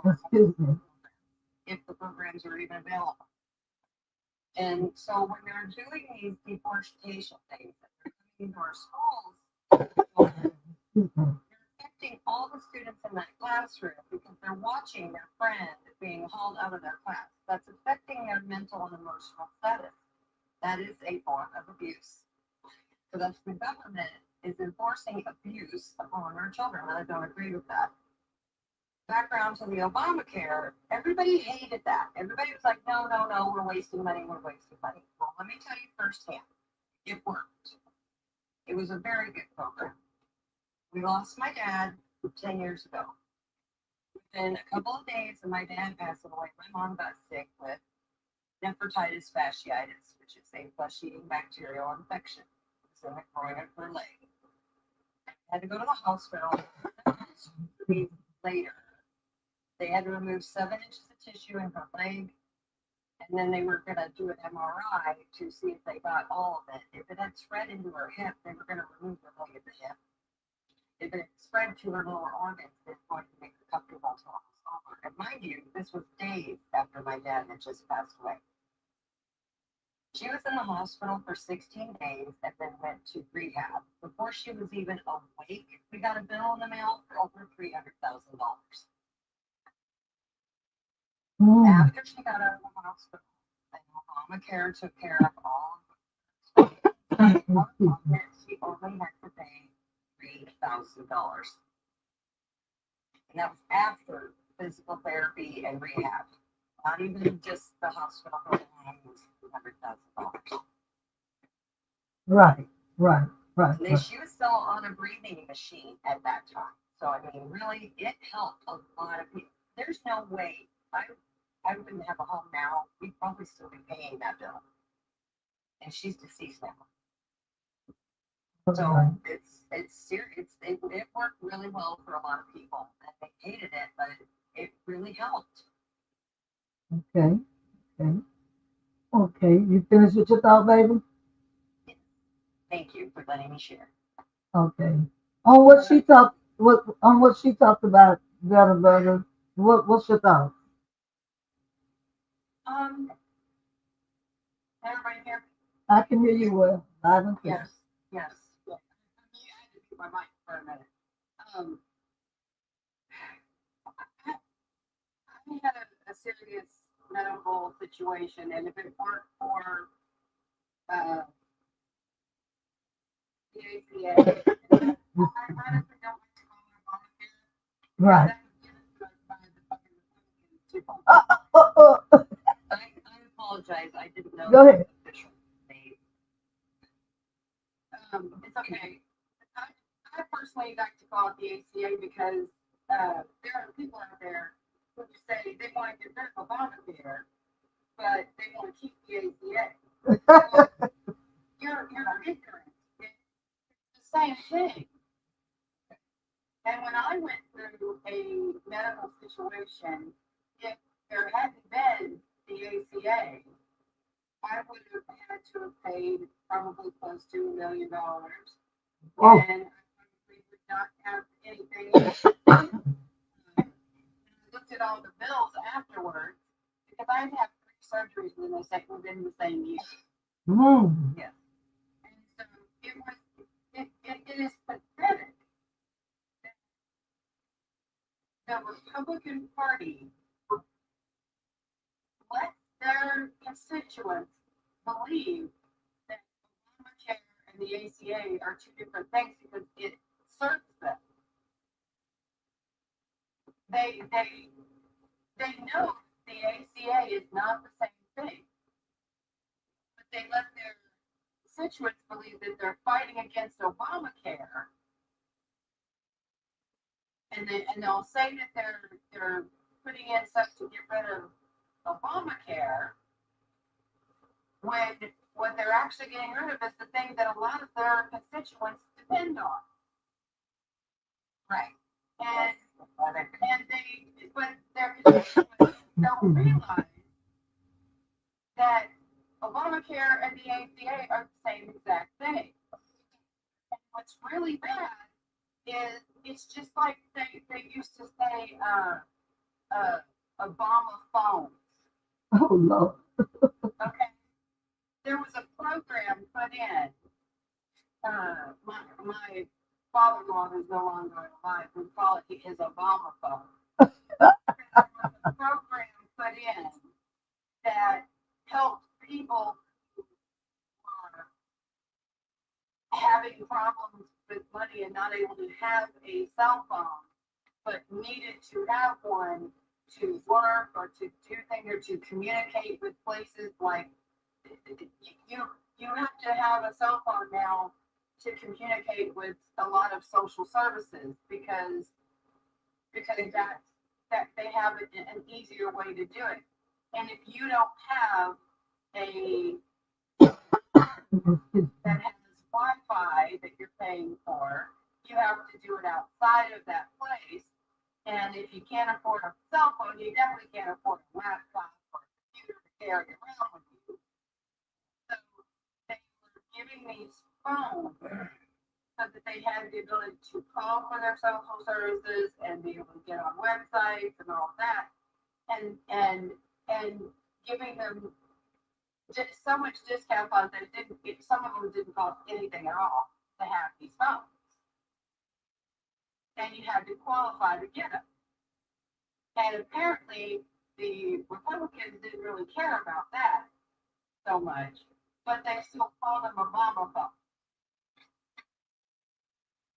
Excuse me.
If the programs are even available. And so when they're doing these deforestation things, they're coming into our schools, they're affecting all the students in that classroom because they're watching their friend being hauled out of their class. That's affecting their mental and emotional status. That is a form of abuse. So that's the government is enforcing abuse upon our children, and I don't agree with that. Background to the Obamacare, everybody hated that. Everybody was like, no, we're wasting money. Well, let me tell you firsthand, it worked. It was a very good program.
We lost my dad 10 years ago. Within a couple of days of my dad passing away, my mom got sick with nephritis fasciitis, which is a flesh-eating bacterial infection. It's in the groin of her leg. I had to go to the hospital. 2 weeks later, they had to remove 7 inches of tissue in her leg, and then they were going to do an MRI to see if they got all of it. If it had spread into her hip, they were going to remove the leg of the hip. If it spread to her lower organs, they're going to make her comfortable to almost over. And mind you, this was days after my dad had just passed away. She was in the hospital for 16 days and then went to rehab. Before she was even awake, we got a bill in the mail for over $300,000. After she got out of the hospital, Obamacare took care of all of it. She only had to pay $3,000. And that was after physical therapy and rehab. Not even just the hospital bill alone was $200,000.
Right.
And she was still on a breathing machine at that time. So I mean, really, it helped a lot of people. There's no way I wouldn't have a home now. We'd probably still be paying that bill. And she's deceased now. So it's serious. It worked really well for a lot of people. And they hated it, but it really helped.
Okay. You finished with your thought, baby?
Thank you for letting me share.
Okay. On what she talked about, Better Burger, what's your thought?
Everybody here?
I can hear you well. Loud and clear.
Yes. Yeah. I had to keep my mic for a minute. I had a serious medical situation, and if it weren't for the ACA, I honestly don't like to call it Obamacare.
Right.
That was given to us by the fucking Republicans.
I apologize. I didn't know.
Go ahead.
The official name.
It's okay. I personally like to call it the ACA because there are people out there who say they want to get rid of Obamacare, but they want to keep the ACA. You're ignorant. It's the same thing. And when I went through a medical situation, if there hadn't been the ACA, I would have had to have paid probably close to $1 million.
Oh.
And I probably would not have anything. I looked at all the bills afterwards because I had 3 surgeries within the same year.
Yeah.
And so it is pathetic that the Republican Party let their constituents believe that Obamacare and the ACA are 2 different things because it serves them. They know the ACA is not the same thing, but they let their constituents believe that they're fighting against Obamacare, and they'll say that they're putting in stuff to get rid of Obamacare, when what they're actually getting rid of is the thing that a lot of their constituents depend on.
Right.
And their constituents don't realize that Obamacare and the ACA are the same exact thing. And what's really bad is it's just like they used to say Obama phones.
Oh, Lord.
Okay. There was a program put in. My father-in-law, who's no longer alive, would call it his Obama phone. There was a program put in that helped people who are having problems with money and not able to have a cell phone, but needed to have one to work or to do things or to communicate with places like you have to have a cell phone now to communicate with a lot of social services because that they have an easier way to do it. And if you don't have a that has Wi-Fi that you're paying for, you have to do it outside of that place. And if you can't afford a cell phone, you definitely can't afford a laptop or a computer to carry around with you. So they were giving these phones so that they had the ability to call for their social services and be able to get on websites and all that, and giving them just so much discount on that some of them didn't cost anything at all to have these phones, and you had to qualify to get them. And apparently, the Republicans didn't really care about that so much, but they still called them Obama phones.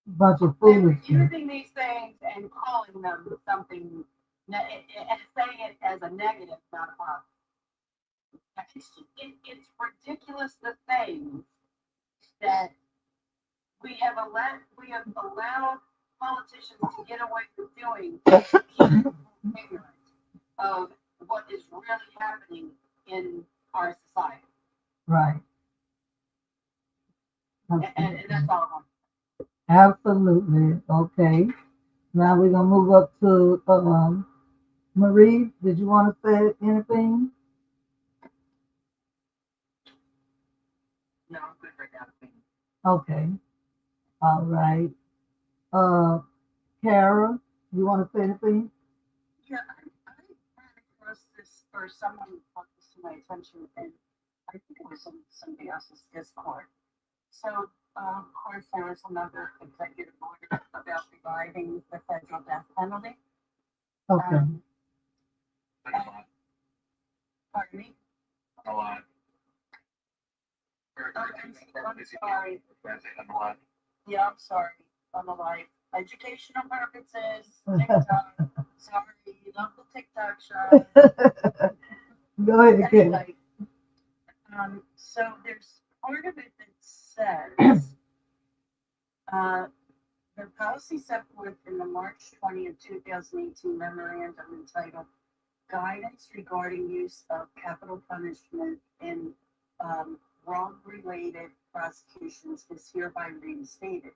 Bunch of
They were
foolishness.
using these things and calling them something and saying it as a negative, not a positive. It's ridiculous the things that we have allowed politicians to get away with doing to keep people ignorant of what is really happening in our society.
Right.
And that's all I want.
Absolutely. Okay. Now we're gonna move up to Marie. Did you want to say anything?
No, I'm good right now.
Okay. All right. Kara, you want to say anything?
Yeah, I ran across this, or someone brought this to my attention, and I think it was in somebody else's Discord. So, of course, there was another executive order about reviving the federal death penalty.
Okay.
Been a lot.
Pardon me?
A lot.
I'm sorry.
A lot.
Yeah, I'm sorry. On the live educational purposes, TikTok. Sorry, local TikTok shop.
Go ahead, Kara.
Anyway, so there's part of it that says the policy set forth in the March 20th, 2018 memorandum entitled Guidance Regarding Use of Capital Punishment in Wrong-Related Prosecutions is hereby reinstated.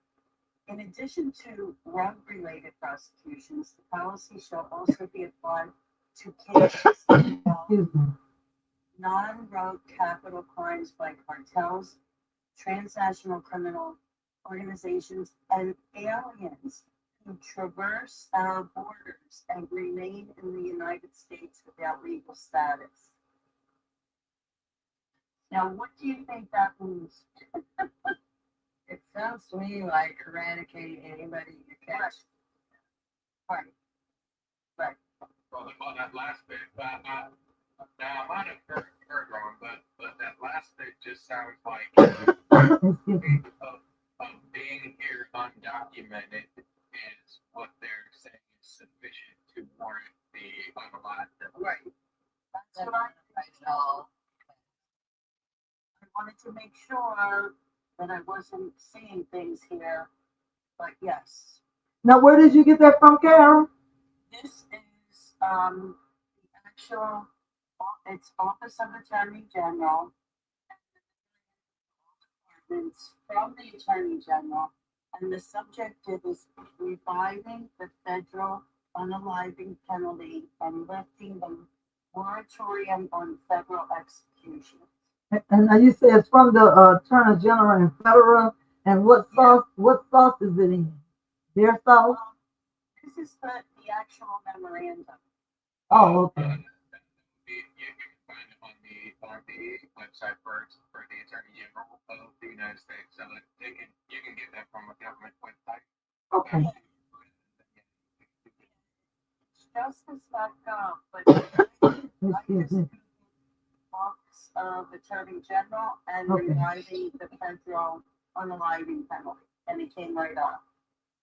In addition to wrong-related prosecutions, the policy shall also be applied to cases involving
Excuse me.
non-rogue capital crimes by cartels, transnational criminal organizations, and aliens who traverse our borders and remain in the United States without legal status. Now, what do you think that means?
It sounds to me like eradicating anybody you catch.
Right. Right.
Well, that last bit, now I might have heard wrong, but that last bit just sounds like
Excuse me.
of being here undocumented is what they're saying is sufficient to warrant the unalived.
Right. That's what I know. I wanted to make sure that I wasn't seeing things here, but yes.
Now, where did you get that from, Kara?
This is the actual, it's Office of Attorney General, departments from the Attorney General, and the subject is reviving the federal unaliving penalty and lifting the moratorium on federal execution.
And now you say it's from the Attorney General and federal. And what sauce? What sauce is it in? Their sauce?
This is the actual memorandum.
Oh, okay.
You can find it on the website for the Attorney General of the United States. So you can get that from a government website.
Okay.
Justice.gov, but
Excuse me.
Office of Attorney General and
Okay.
reviving the federal unaliving penalty, and it came right up.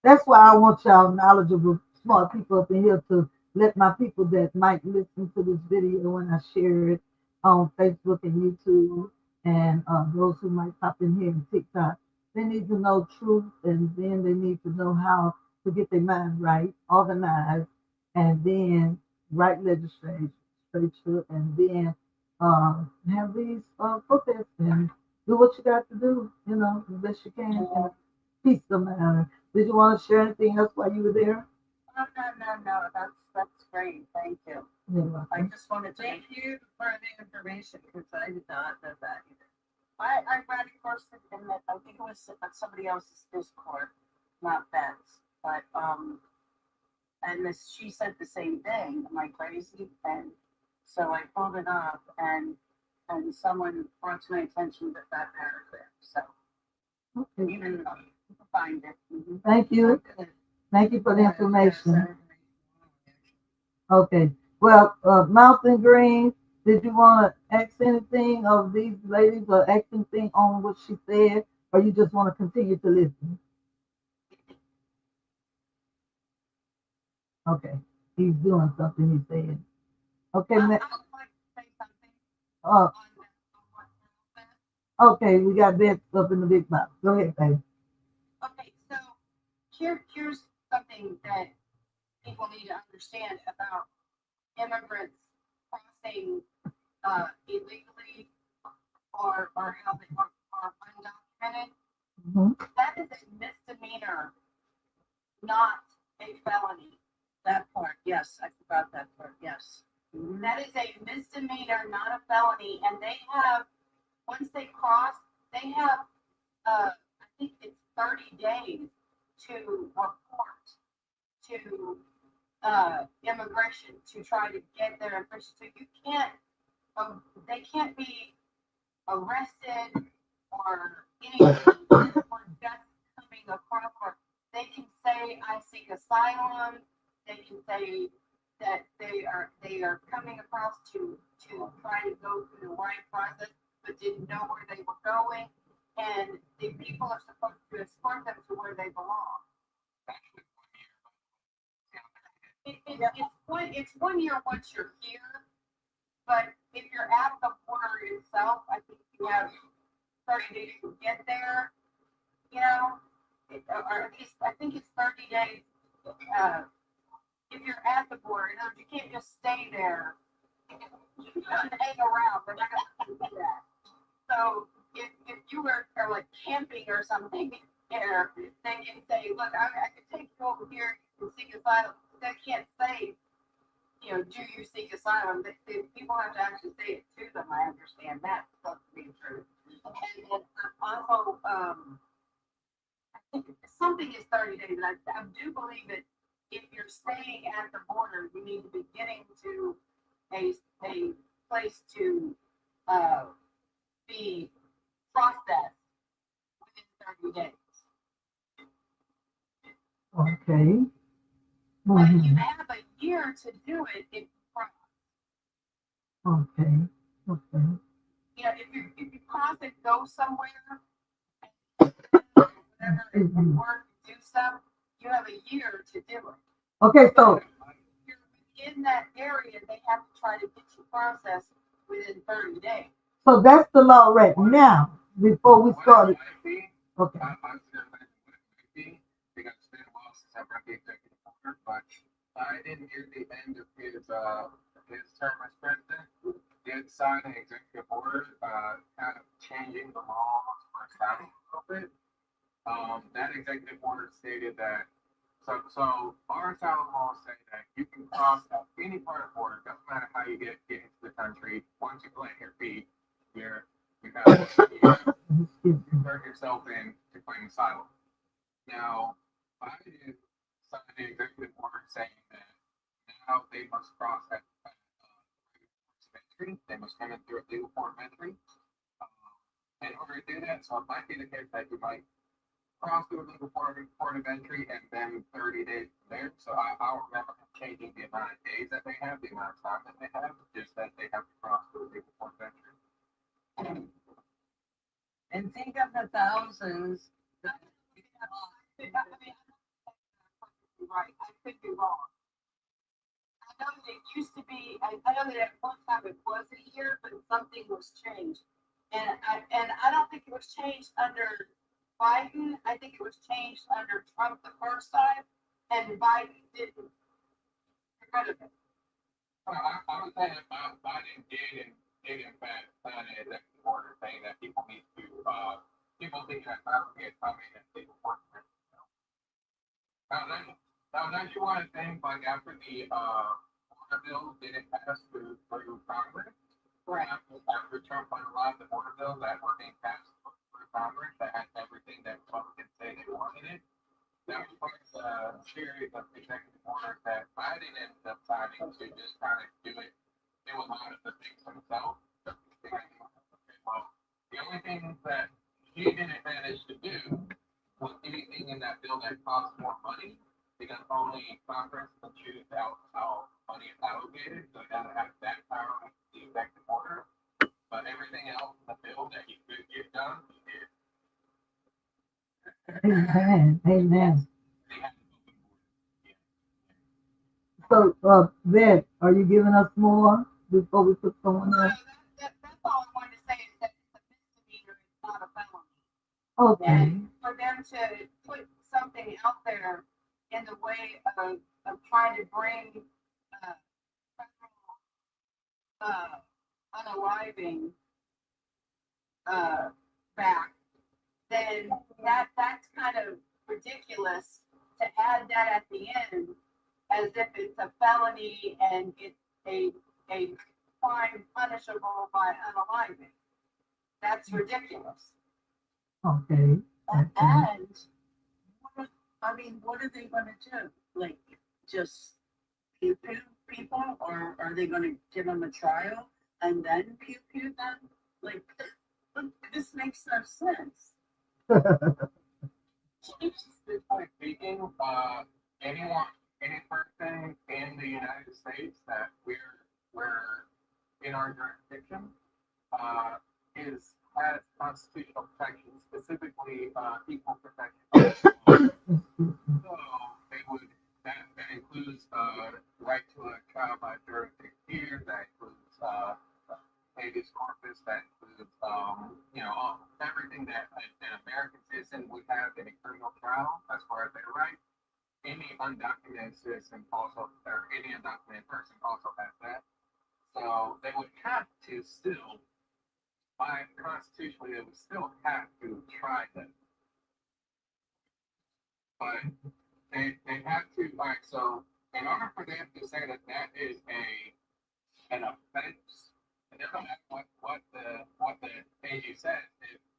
That's why I want y'all knowledgeable, smart people up in here to let my people that might listen to this video when I share it on Facebook and YouTube, and those who might pop in here and TikTok, they need to know truth, and then they need to know how to get their mind right, organized, and then write legislation, and then have these protests and do what you got to do, the best you can, and peace the matter. Did you want to share anything else while you were there?
No. That's great. Thank you. I just wanted to thank you for the information because I did not know that either. I read a course in that I think it was somebody else's Discord, not Ben's, but and this she said the same thing. Am I crazy? And so I pulled it up and someone brought to my attention that paragraph. So
Okay.
even though you can find it.
Thank you. Thank you for the information. Okay. Well, Mountain Green, did you want to ask anything of these ladies or ask anything on what she said, or you just want to continue to listen? Okay. He's doing something, he said. Okay.
I would like to say something
Uh,
on what you said.
okay, we got that up in the big box. Go ahead, baby.
Okay, so here's something that people need to understand about immigrants crossing illegally or how they are undocumented.
Mm-hmm.
That is a misdemeanor, not a felony. That part, yes, I forgot that part. Yes, that is a misdemeanor, not a felony, and they have once they cross, they have I think it's 30 days to report to immigration to try to get their information. So you can't, they can't be arrested or anything for just coming across. Or they can say, "I seek asylum." They can say that they are coming across to try to go through the right process, but didn't know where they were going, and the people are supposed to escort them to where they belong. It's 1 year once you're here, but if you're at the border itself, I think you have 30 days to get there. Or at least I think it's 30 days. If you're at the border, you can't just stay there. You can't hang around. They're not going to do that. So if you are like camping or something there, they can say, "Look, I can take you over here and seek asylum." They can't say, "Do you seek asylum?" People have to actually say it to them. I understand that. That's to be true. And also, I think something is 30 days. And I do believe that if you're staying at the border, you need to be getting to a place to be processed within 30 days.
Okay.
But you have a year to do it if you cross.
Okay.
If you cross and go somewhere, whatever, and work, do stuff, you have a year to do it.
Okay, so
if you're within that area, they have to try to get you processed within 30 days.
So that's the law right now. Before we started. Okay.
I'm sure that it would be because it's been a while since I've read the executive order, but I didn't hear the end of his term as president. He had signed an executive order, kind of changing the laws for asylum a little bit. That executive order stated that so our asylum laws say that you can cross at any part of the border, doesn't matter how you get into the country. Once you plant your feet, you turn yourself in to claim asylum. Now, Biden signed an executive order saying that now they must cross at entry. They must come in through a legal port of entry. In order to do that, so it might be the case that you might cross through a legal port of entry and then 30 days from there. So I'll remember changing the amount of days that they have, the amount of time that they have, just that they have to cross through a legal port of entry.
And think of the thousands. Right, I could be wrong. I know that it used to be. I know that at one time it was a year, but something was changed, and I don't think it was changed under
Biden, I think it was changed under Trump the first time, and Biden didn't get rid of it.
Well, I would say that Biden did in fact sign an executive order saying that people need to, people thinking that travel is coming and they work for it. Now, don't you want to think, like, after the border bill didn't pass through Congress,
Right.
after Trump finalized the border bill that were being passed through Congress that had everything that Republicans say they wanted it, that was part of the series of executive orders that Biden ended up signing to just kind of do a lot of the things himself. Well, the only thing that he didn't manage to do was anything in that bill that costs more money, because only Congress can choose how money is allocated, so it doesn't have that power with the executive order. But everything else in the bill that he could get done, he did.
Amen. Amen.
He had to vote for it.
So, Ben, are you giving us more before we put someone
No,
else?
that's all I wanted to say is that it's a misdemeanor, it's not a felony.
Okay.
And for them to put something out there in the way of trying to bring federal unaliving back, then that's kind of ridiculous to add that at the end as if it's a felony and it's a crime punishable by unaliving. That's ridiculous.
Okay.
And what are they gonna do? Like, just pew pew people, or are they gonna give them a trial and then pew pew them? Like, this makes no sense.
Statistically speaking, any person in the United States that we're in our jurisdiction, has constitutional protection, specifically equal protection. So they would that includes right to a trial by jury of 6 years. That includes habeas corpus. That includes everything that an American citizen would have in a criminal trial as far as their rights. Any undocumented citizen also, or any undocumented person also has that. So they would have to still, by constitutionally, they would still have to try them. But they have to, like, so in order for them to say that that is an offense, and no matter what the AG says,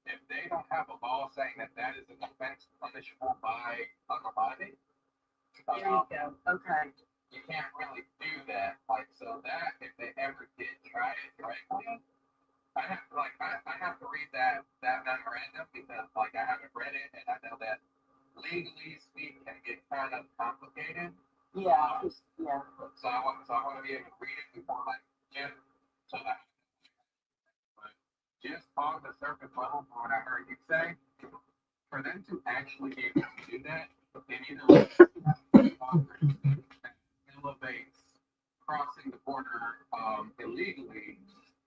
if they don't have a law saying that that is an offense punishable by unaliving,
There you go. Okay.
you can't really do that. Like, so that if they ever did try it directly, I have to read that memorandum because like I haven't read it and I know that legally speak can get kind of complicated.
Yeah. Yeah.
So I want to be able to read it before like but just on the surface level from what I heard you say, for them to actually be able to do that, they need to elevates crossing the border illegally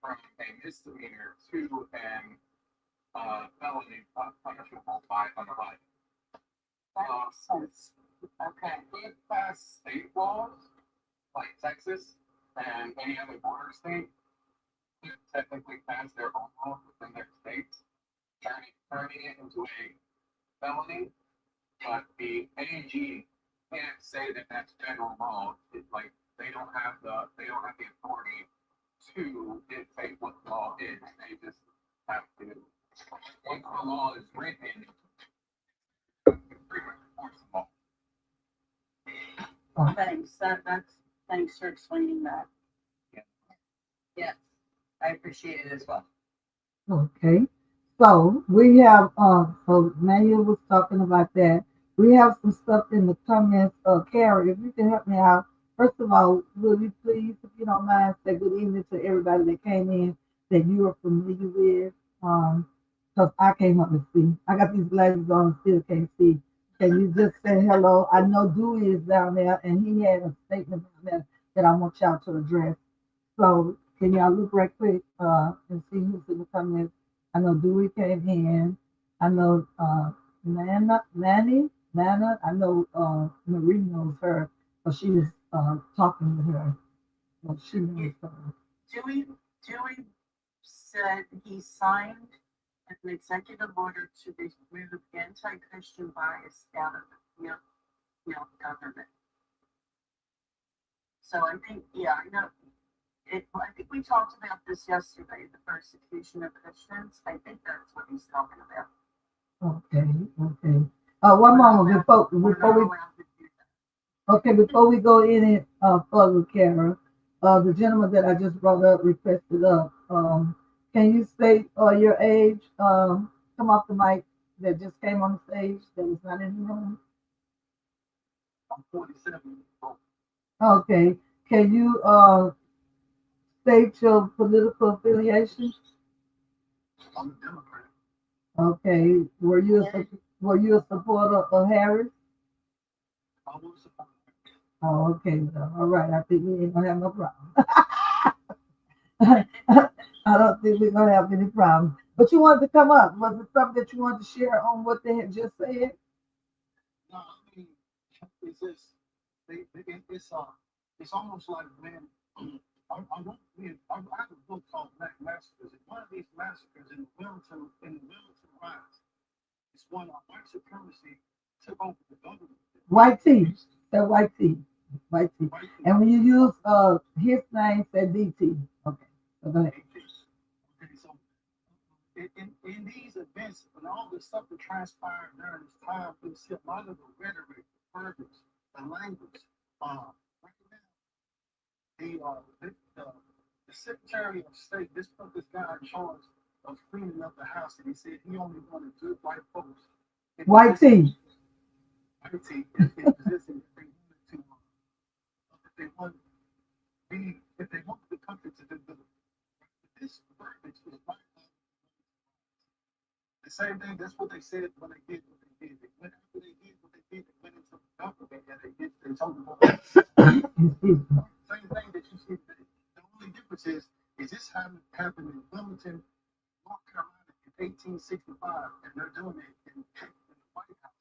from a misdemeanor to an felony punishable by unaliving.
That makes sense. Okay.
Could pass state laws like Texas and any other border state could technically pass their own laws within their states, turning it into a felony. But the AG can't say that that's federal law. It's like they don't have the authority to dictate what the law is. They just have to. Once the law is written, it's pretty much enforceable.
Thanks. Thanks for explaining that.
Yeah.
Yes, I appreciate it as well.
Okay. So we have so Manuel was talking about that. We have some stuff in the comments. Carrie, if you can help me out. First of all, will you please, if you don't mind, say good evening to everybody that came in that you are familiar with. Because I can't help but see. I got these glasses on and still can't see. Can you just say hello? I know Dewey is down there and he had a statement down there that I want y'all to address. So can y'all look right quick and see who's in the comments? I know Dewey came in. I know Nana. I know Marie knows her, but she was talking with her. Well, she knows her.
Dewey said he signed an executive order to remove anti-Christian bias out of the field government. So I think, yeah, I know. I think we talked about this yesterday, the persecution of Christians. I think that's what he's talking about.
Okay, okay. One moment before we go in it further, Kara, the gentleman that I just brought up requested up. Can you state your age? Come off the mic that just came on the stage that was not in the room.
I'm 47.
Okay. Can you state your political affiliation?
I'm a Democrat.
Okay. Were you a supporter of Harris?
I will support it.
Oh, okay. All right. I think we ain't gonna have no problem. I don't think we're gonna have any problem. But you wanted to come up. Was it something that you wanted to share on what they had just said?
No, I mean, it's just, it's almost like, man, I have a book called Black Massacres, and one of these massacres in the Wilmington riots, it's when white supremacy took over the government.
White tea. That white tea. White tea. And when you use his name, said DT. Okay. So go ahead.
Okay, so in these events, when all the stuff that transpired during this time, you see a lot of the rhetoric, the verbiage, the language. Right now, the Secretary of State just put this guy in charge of cleaning up the house, and he said he only wanted good white folks.
White tea.
White tea in position if they want the country to do good. This verbiage is right. The same thing, that's what they said when they did what they did. They went after they did what they did, they went into the government and they told them same thing that you see today. The only difference is this happened in Wilmington, North Carolina in 1865, and they're doing it in the White House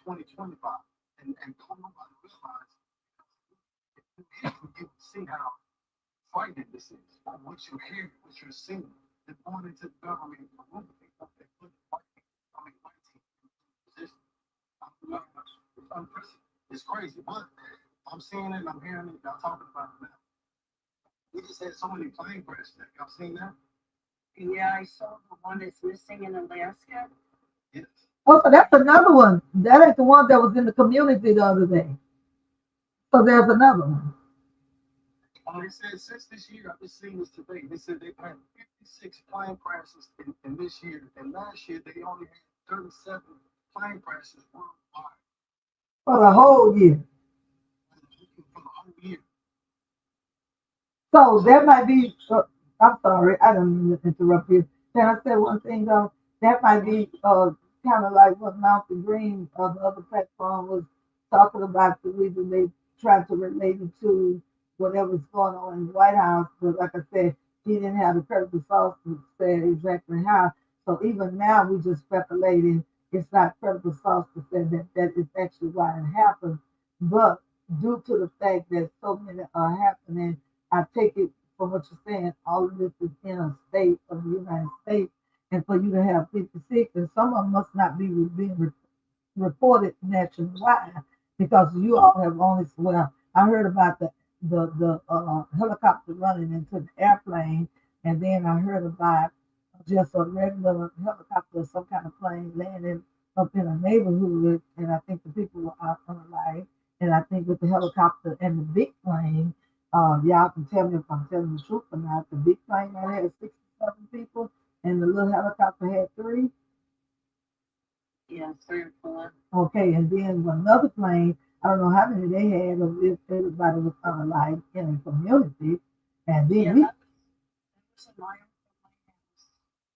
2025. And don't nobody realize you see how frightening this is. What you're hearing, what you're seeing. They're going into the government and removing people. They put white people, white team in position. It's unprecedented. It's crazy, but I'm seeing it, I'm hearing it, y'all talking about it now. We just had so many plane crashes. Y'all seen that?
Yeah, I saw the one that's missing in Alaska.
Yes.
Oh, so that's another one. That ain't the one that was in the community the other day. So there's another one.
They said since this year, I've just seen this today. They said they've had 56 plane crashes in this year, and last year they only had 37 plane crashes worldwide.
For the whole year.
For the whole year.
So that might be, I'm sorry, I don't mean to interrupt you. Can I say one thing though? That might be kind of like what Mountain Green, the other platform, was talking about the reason they tried to relate it to whatever's going on in the White House. But like I said, he didn't have the credible source to say exactly how. So even now, we just speculating. It's not credible source to say that is actually why it happened. But due to the fact that so many are happening, I take it from what you're saying, all of this is in a state of the United States, and for you to have 56, and some of them must not be being reported nationwide because you all have only, well, I heard about the helicopter running into the airplane, and then I heard about just a regular helicopter, some kind of plane landing up in a neighborhood, and I think the people were out unalive, and I think with the helicopter and the big plane, y'all can tell me if I'm telling the truth or not. The big plane that had 67 people, and the little helicopter had 3.
Yeah, 3 or 4.
Okay, and then another plane, I don't know how many they had of if everybody was unalive in the community, and then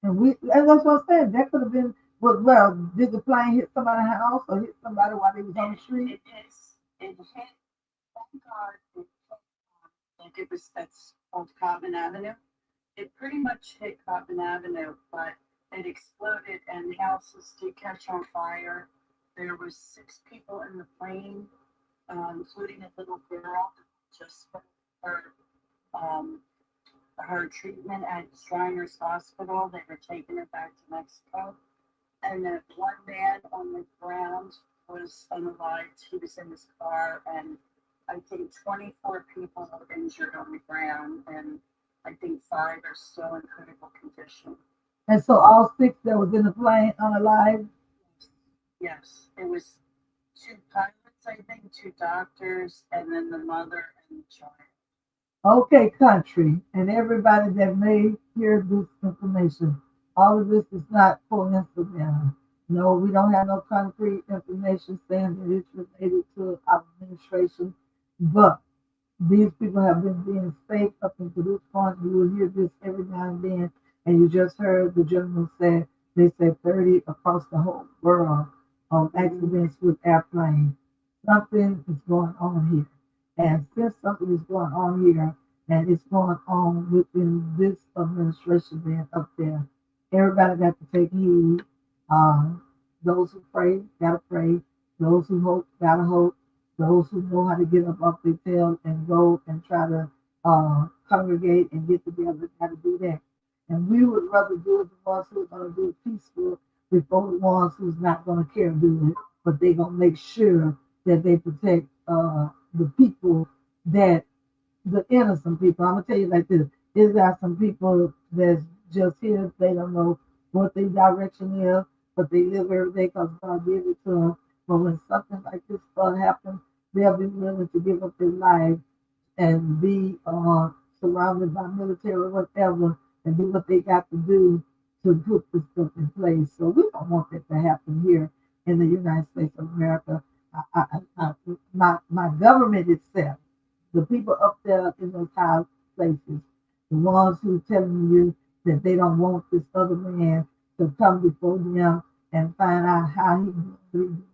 Yeah,
and that's what I said. That could have been, well, did the plane hit somebody's house or hit somebody while they was on the street?
It hit, thank God, it hit, like that's Old Cobbin Avenue. It pretty much hit Cobbin Avenue, but it exploded and the houses did catch on fire. There was 6 people in the plane, including a little girl that just spent um, her treatment at Shriners Hospital. They were taking her back to Mexico. And then one man on the ground was unalived. He was in his car, and I think 24 people were injured on the ground, and I think 5 are still in critical condition.
And so all 6 that was in the plane unalive.
Yes, it was 2 pilots, I think, 2 doctors, and then the mother and the child.
Okay, country, and everybody that may hear this information, all of this is not coincidental. No, we don't have no concrete information saying that it's related to our administration, but these people have been being fake up until this point. You will hear this every now and then, and you just heard the gentleman say they said 30 across the whole world on accidents with airplanes. Something is going on here. And since something is going on here, and it's going on within this administration being up there, everybody got to take heed. Um, those who pray, gotta pray. Those who hope, gotta hope. Those who know how to get up off their tail and go and try to congregate and get together, gotta do that. And we would rather do it the ones who are going to do it peaceful before the ones who's not going to care to do it, but they're going to make sure that they protect the people that the innocent people. I'm gonna tell you like this: is there some people that's just here? They don't know what their direction is, but they live every day because God gave it to them. But when something like this happens, they'll be willing to give up their life and be surrounded by military or whatever and do what they got to do to put this stuff in place. So we don't want that to happen here in the United States of America. My government itself, the people up there in those high places, the ones who telling you that they don't want this other man to come before them and find out how he doing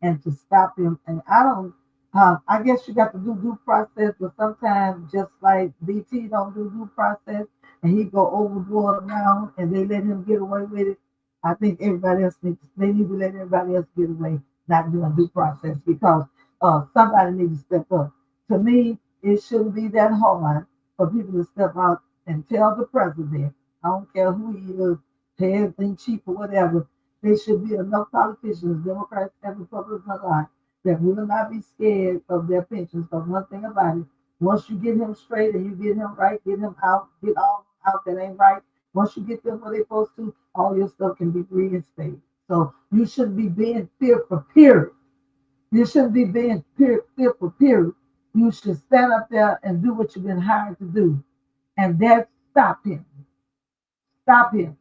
and to stop him. And I don't. I guess you got to do due process, but sometimes just like BT don't do due process, and he go overboard around, and they let him get away with it. I think everybody else they need to let everybody else get away, not doing due process because somebody needs to step up. To me, it shouldn't be that hard for people to step out and tell the president, I don't care who he is, head in chief or whatever, there should be enough politicians, Democrats and Republicans alike, that will not be scared of their pensions. Because one thing about it, once you get him straight and you get him right, get him out, get all out that ain't right. Once you get them where they're supposed to, all your stuff can be reinstated. So you shouldn't be being fearful, period. You shouldn't be being fearful, period. You should stand up there and do what you've been hired to do. And that's stop him. Stop him.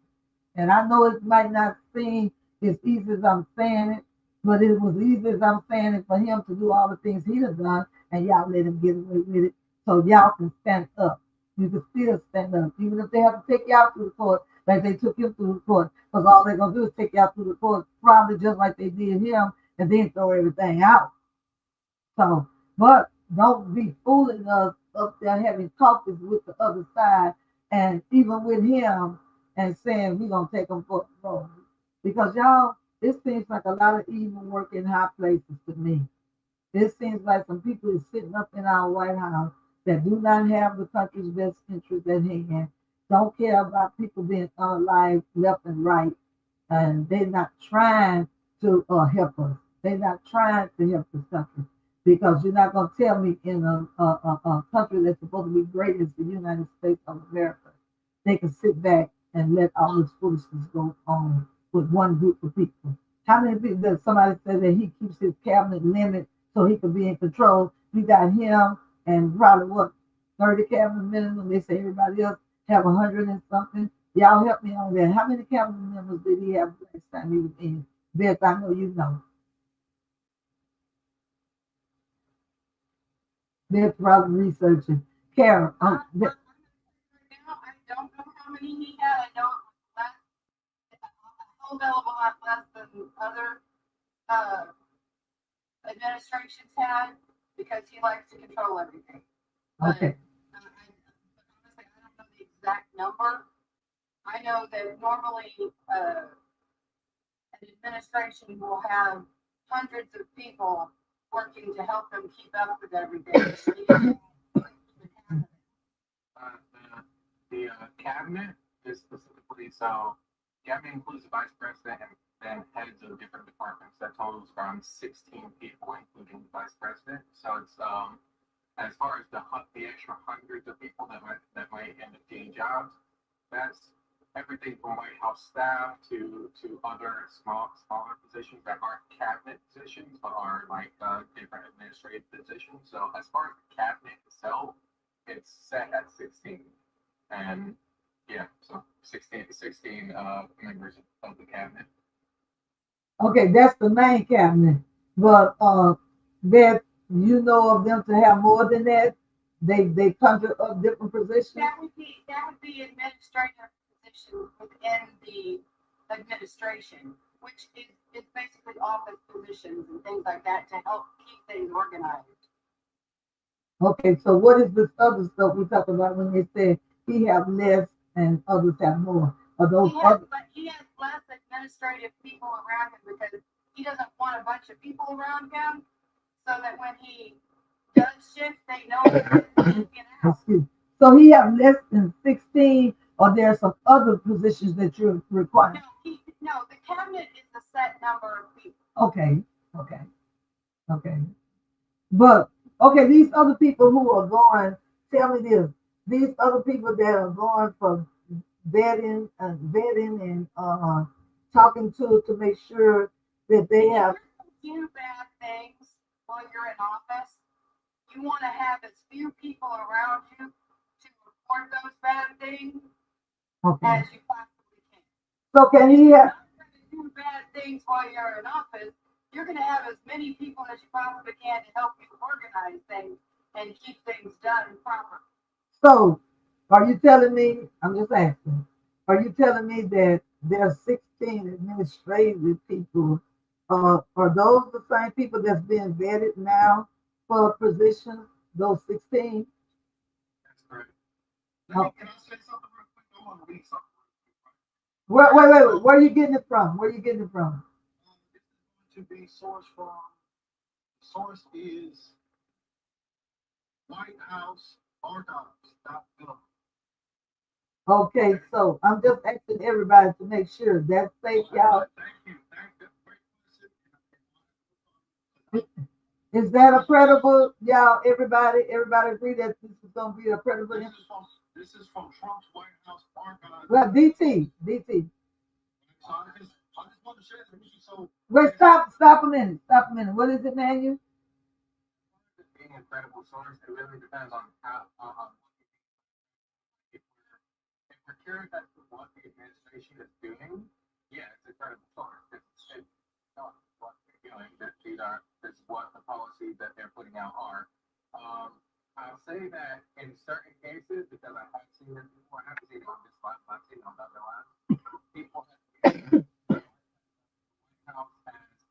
And I know it might not seem as easy as I'm saying it, but it was easy as I'm saying it for him to do all the things he done done, and y'all let him get away with it. So y'all can stand up. You can still stand up, even if they have to take y'all to the court, like they took him to the court, because all they're gonna do is take y'all to the court, probably just like they did him, and then throw everything out. So, but don't be fooling us up there having talkers with the other side and even with him and saying we're gonna take him for a road. Because y'all, it seems like a lot of evil work in high places to me. It seems like some people is sitting up in our White House that do not have the country's best interest at hand, don't care about people being alive left and right, and they're not trying to help us. They're not trying to help the country because you're not going to tell me in a country that's supposed to be great as the United States of America, they can sit back and let all this foolishness go on with one group of people. How many people does somebody say that he keeps his cabinet limit so he can be in control? You got him and probably what 30 cabinet minimum. They say everybody else have 100 and something. Y'all help me on that. How many cabinet members did he have last time he was in? Beth, I know you know. Beth probably researching. Karen,
Right now, I don't know how many he had. I know less, Hillville will have less than other uh, administrations had because he likes to control everything. But,
okay.
honestly, I don't know the exact number. I know that normally an administration will have hundreds of people working to help them keep up with everything.
Cabinet is specifically so. Cabinet includes the vice president and then heads of different departments. That totals around 16 people, including the vice president. So it's as far as the extra hundreds of people that might end up getting jobs, that's everything from White House staff to other smaller positions that aren't cabinet positions but are like different administrative positions. So as far as the cabinet itself, it's set at 16, and yeah, so 16 members of the cabinet.
Okay, that's the main cabinet. But that you know of them to have more than that. They conjure up different positions.
That would be administrative positions within the administration, which is basically office positions and things like that to help keep things organized.
Okay, so what is this other stuff we talk about when they say he have less and others have more? Are those other?
He has less administrative people around him because he doesn't want a bunch of people around him, so that when he does shift, they know that
Excuse. So he have less than 16, or there are some other positions that you're requiring?
No, the cabinet is a set number of people.
Okay, okay, okay. But okay, these other people who are going, tell me this. These other people that are going for vetting and talking to make sure that they have.
If you do bad things while you're in office, you want to have as few people around you to report those bad things
Okay.
as you possibly can.
So can he have?
If you do bad things while you're in office, you're going to have as many people as you possibly can to help you organize things and keep things done properly.
So are you telling me? I'm just asking. Are you telling me that there are 16 administrative people? Are those the same people that's being vetted now for positions? Those 16?
That's correct.
Oh.
Can I say something real quick? I want to read something.
Wait. Where are you getting it from? Where are you getting it from?
This is going to be sourced from. Source is White House Archives.gov.
Okay, so I'm just asking everybody to make sure that's safe, y'all.
Thank you. Great question.
Is that a credible, y'all? Everybody agree that this is gonna be a credible?
This is from Trump's White House Archives.
Well, DT.
So I just want to share this with you. So
Wait, stop a minute. What is it, Manu?
being a credible source, it really depends on how if we're curious as to what the administration is doing, yeah, it's a credible source. It's what they're doing. This is what the policies that they're putting out are. I'll say that in certain cases, because I have seen it before, I haven't seen it on this one, but I've seen it on other ones. People have seen the White House as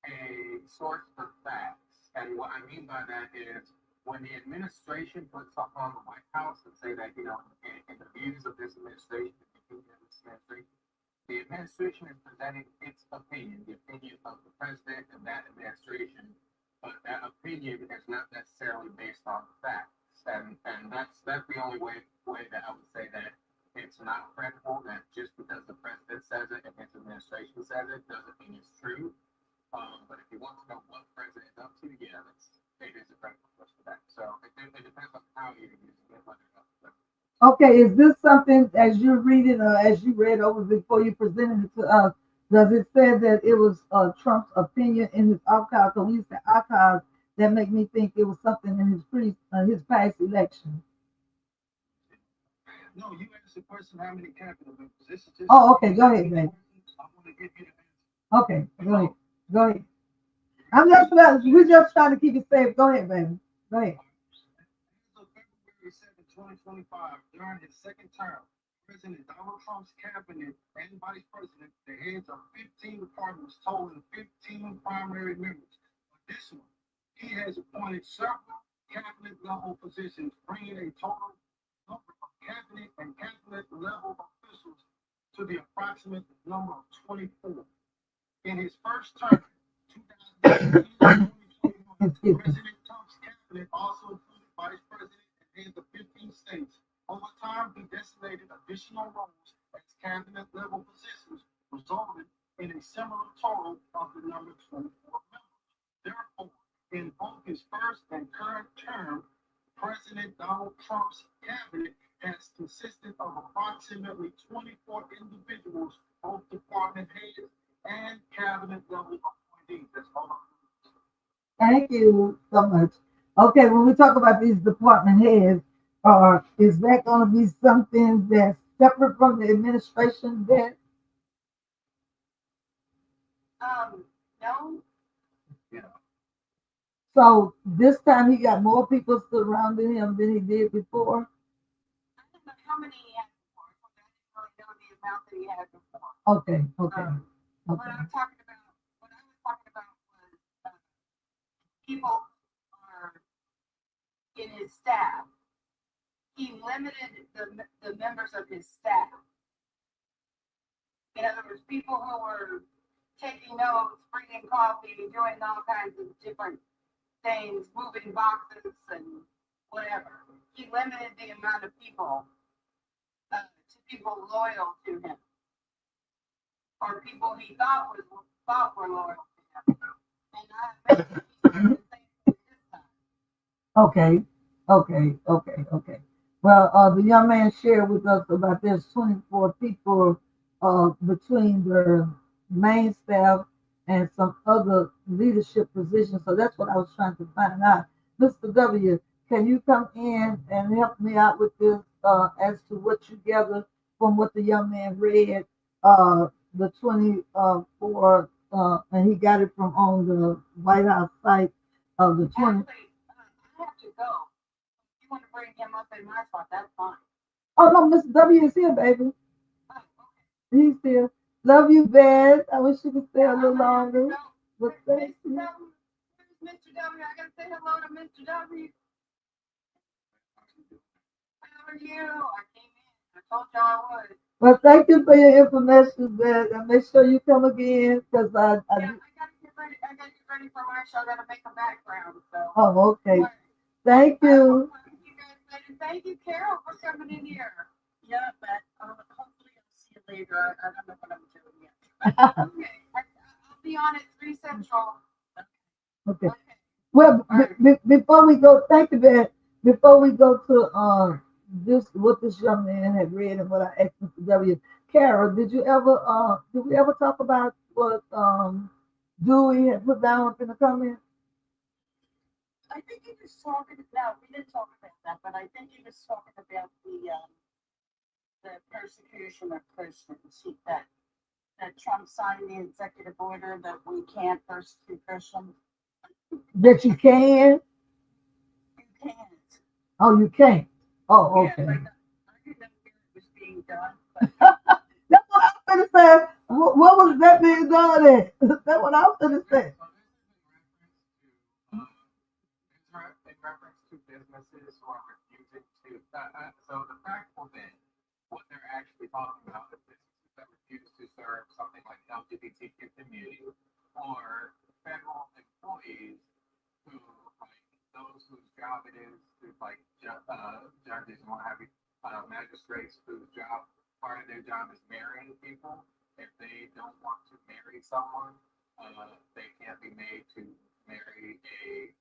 a source for facts. And what I mean by that is when the administration puts up on the White House and say that, in the views of this administration, the administration is presenting its opinion, the opinion of the president and that administration, but that opinion is not necessarily based on facts. And that's the only way that I would say that it's not credible, that just because the president says it and his administration says it doesn't mean it's true. But if you want to know what the president is up to, yeah, it is a credible source for that. So it depends on how you're using it, whether or not.
Okay, is this something as you're reading or as you read over before you presented it to us? Does it say that it was Trump's opinion in his archives? So when you say archives, that make me think it was something in his past election.
No, you asked the question how many capital positions.
Oh, okay, go ahead, baby.
I want to give you the answer.
Okay, go ahead. We're just trying to keep it safe. Go ahead, baby. Go ahead.
As of February 7, 2025, during his second term, President Donald Trump's cabinet and vice president, the heads of 15 departments, totaling 15 primary members. Additionally, he has appointed several cabinet level positions, bringing a total number of
cabinet and cabinet level officials to the approximate number of 24. In his first term, 2018-2021, President Trump's cabinet also included vice president and heads of 15 states. Over time, he designated additional roles as cabinet level positions, resulting in a similar total of the number 24 members. Therefore, in both his first and current term, President Donald Trump's cabinet has consisted of approximately 24 individuals, both department heads and cabinet level appointees. That's all I'm doing.
Thank you so much. Okay, when we talk about these department heads, is that going to be something that's separate from the administration that?
No,
Yeah.
So this time he got more people surrounding him than he did before?
I don't know how many he had before, so I didn't really know the amount that he had before.
Okay, okay,
What
okay.
I'm talking about, what I was talking about was people are in his staff. He limited the members of his staff. In other words, people who were taking notes, bringing coffee, doing all kinds of different things, moving boxes and whatever. He limited the amount of people to people loyal to him, or people he thought were loyal to him. And I imagine he's doing the same thing this time.
Okay, okay. Well, the young man shared with us about there's 24 people between the main staff and some other leadership positions. So that's what I was trying to find out. Mr. W, can you come in and help me out with this as to what you gathered from what the young man read, the 24, and he got it from on the White House site of the 20.
Actually, I have to go. If you want to bring him up in my spot, that's fine.
Oh no, Mr. W is here, baby.
Oh, okay.
He's here. Love you, Beth. I wish you could stay a
I'm
little
gonna have to
longer.
go.
But
Mr.
thank you.
W, where's Mr. W? I gotta say hello to Mr. W. How are you? I came in. I told you I would.
Well, thank you for your information, Beth. And make sure you come again because
Yeah, I gotta get ready. I gotta get ready for my show. I gotta make a background. So.
Oh, okay.
But
Thank
I will
you.
talk to you guys later. Thank you, Carol, for coming in here.
Yeah, but hopefully I'll see you later. I don't know what I'm doing yet.
Okay. I'll be on at 3 Central.
Okay.
Okay.
Well, before we go, thank you, Beth. Before we go to this, what this young man had read and what I asked Mr. W. Carol, did we ever talk about what Dewey had put down up in the comments?
I think he was talking. No, we didn't talk about that, but I think he was talking about the persecution of Christians. That Trump signed the executive order that we can't persecute Christians.
That you can?
You can't.
Oh, you can't. Oh,
Yeah,
okay.
I didn't know it was being done, but
That's what I was gonna say. What was that being done at? That's what I was gonna say.
So this is in reference to businesses who are refusing to. So the practical thing, what they're actually talking about is businesses that refuse to serve something like LGBTQ community or federal employees who, like those whose job it is to like judges and what have you, magistrates whose job part of their job is marrying people. If they don't want to marry someone, they can't be made to marry a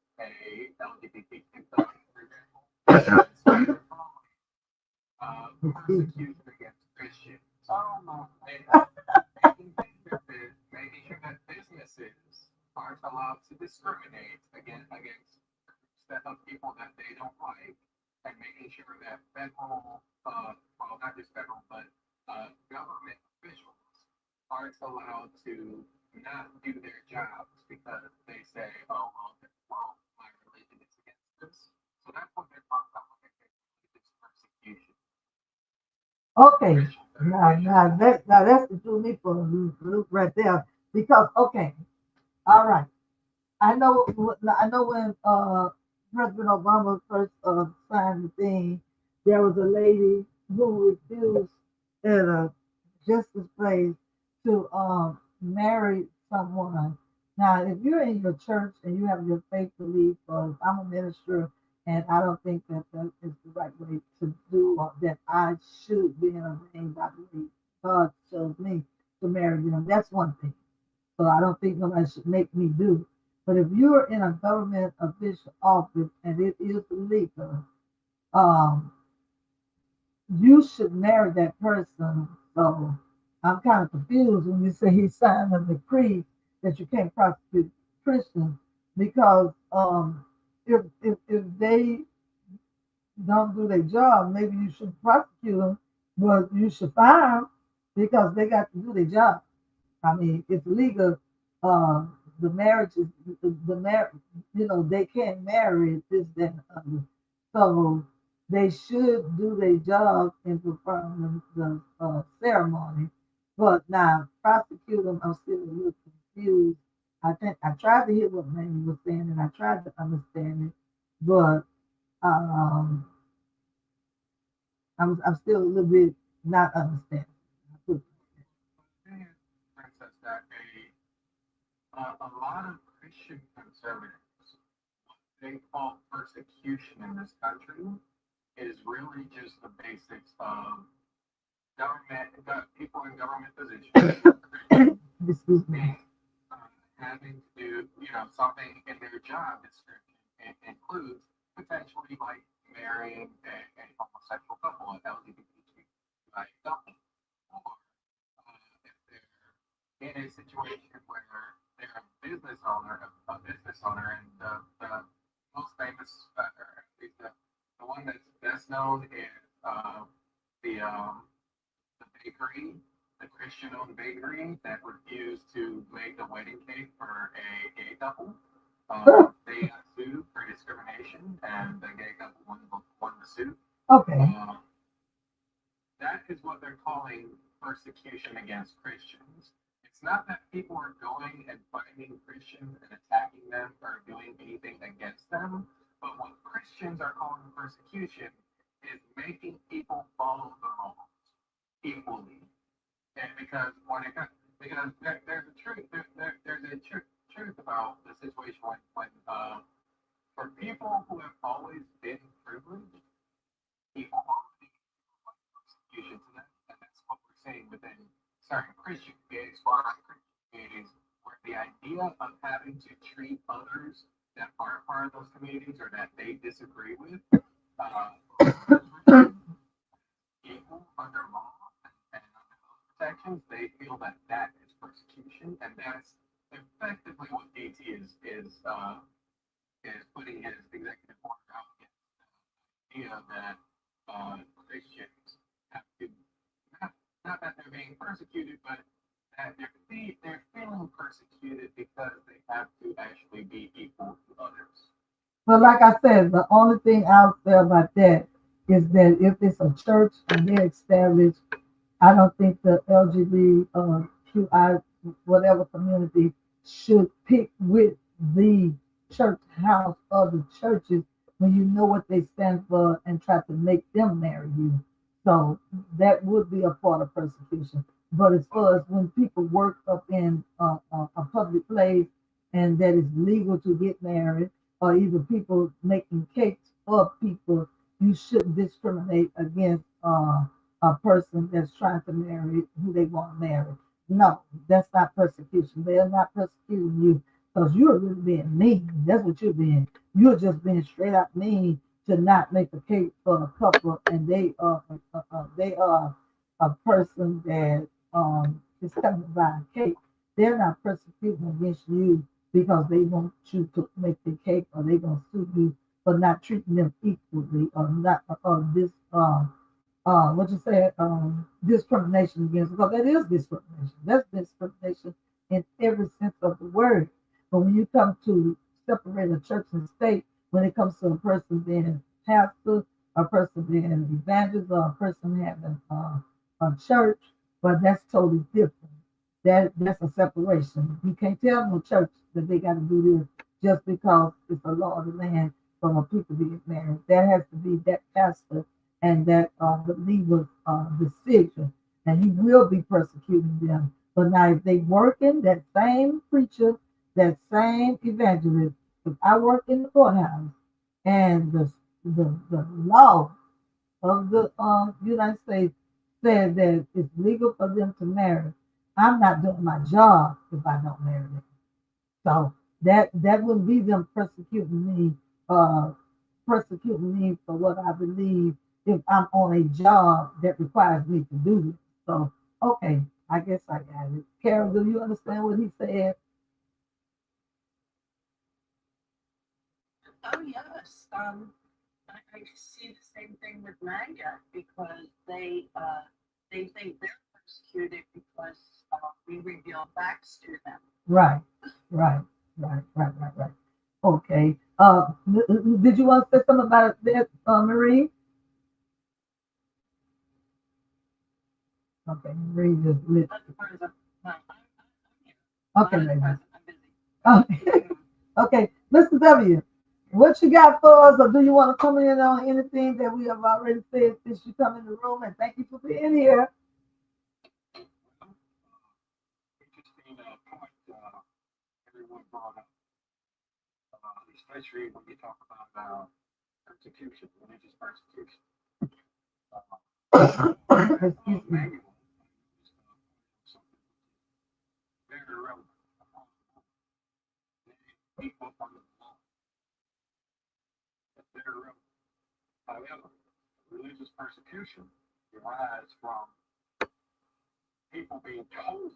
LGBTQ for example. Persecution against Christians.
oh my.
Making sure that businesses aren't allowed to discriminate against of people that they don't like, and making sure that federal, well, not just federal, but government officials aren't allowed to not do their jobs because they say, oh, well, my religion is against this. So that's what they're talking about when they say religious persecution.
Okay. Now that's what threw me for a loop right there. Because okay, all right. I know when President Obama first signed the thing, there was a lady who refuse at a justice place to marry someone. Now, if you're in your church and you have your faith belief, or if I'm a minister and I don't think that that is the right way to do, or that I should be ordained by the way God chose me to marry them, that's one thing. So I don't think nobody should make me do it. But if you're in a government official office and it is illegal, um, you should marry that person. So I'm kind of confused when you say he signed a decree that you can't prosecute Christians because if they don't do their job, maybe you should prosecute them, but you should fire them because they got to do their job. I mean, it's legal. Uh, the marriage is the marriage. You know, they can't marry this, that, and other. So they should do their job in performing the ceremony. But now prosecute them, I'm still a little confused. I think I tried to hear what Manny was saying, and I tried to understand it, but um, I'm still a little bit not understanding.
Princess, that a lot of Christian conservatives, they call persecution in this country is really just the basics of people in government positions,
Excuse me.
being, having to do, something in their job description. It includes potentially like marrying a homosexual couple, an LGBTQI couple, or if they're in a situation where they're a business owner, and the most famous, or at least the one that's best known is the bakery, the Christian-owned bakery that refused to make a wedding cake for a gay couple. They got sued for discrimination, and the gay couple won the suit.
Okay.
That is what they're calling persecution against Christians. It's not that people are going and finding Christians and attacking them or doing anything against them, but what Christians are calling persecution is making people follow the laws equally. And there's a truth about the situation for people who have always been privileged, equality persecution to them, and that's what we're saying within certain Christian communities, where the idea of having to treat others that aren't part of those communities or that they disagree with equal under law and under those protections, they feel that that is persecution, and that's effectively what DT is putting his executive order out against. The idea that Christians have to not that they're being persecuted, but that they're feeling persecuted because they have to actually be equal to others.
But like I said, the only thing I'll say about that is that if it's a church and they're established, I don't think the LGBTQI whatever community should pick with the church house or the churches when you know what they stand for and try to make them marry you. So that would be a part of persecution. But as far as when people work up in a public place and that is legal to get married, or even people making cakes for people, you shouldn't discriminate against a person that's trying to marry who they want to marry. No, that's not persecution. They are not persecuting you because you're really being mean. That's what you're being. You're just being straight up mean to not make a cake for a couple, and they are a person that is coming to buy a cake. They're not persecuting against you because they want you to make the cake, or they gonna sue you for not treating them equally, or not or this what you said, discrimination against, because that is discrimination. That's discrimination in every sense of the word. But when you come to separate a church and state, when it comes to a person being pastor, a person being an evangelist, or a person having a church, but that's totally different. That's a separation. You can't tell no church that they got to do this just because it's a law of the land for a people to get married. That has to be that pastor and that believer's decision, and he will be persecuting them. But now, if they working, that same preacher, that same evangelist, if I work in the courthouse and the law of the United States said that it's legal for them to marry, I'm not doing my job if I don't marry them. So that would be them persecuting me for what I believe if I'm on a job that requires me to do it. So okay, I guess I got it. Carol, do you understand what he said?
Oh, yes. I see the same thing with MAGA because they think they're persecuted because we reveal facts to them.
Right, right, right. Okay. Did you want to say something about that, Marie? Okay, Marie just lit. Okay, lady. Okay. Okay, Mr. W, what you got for us, or do you want to come in on anything that we have already said since you come in the room? And thank you for being here.
Interesting point everyone brought up, especially when you talk about persecution, religious persecution.
Excuse me.
Manual is something very relevant. People under the law. That's very relevant. However, religious persecution derives from people being told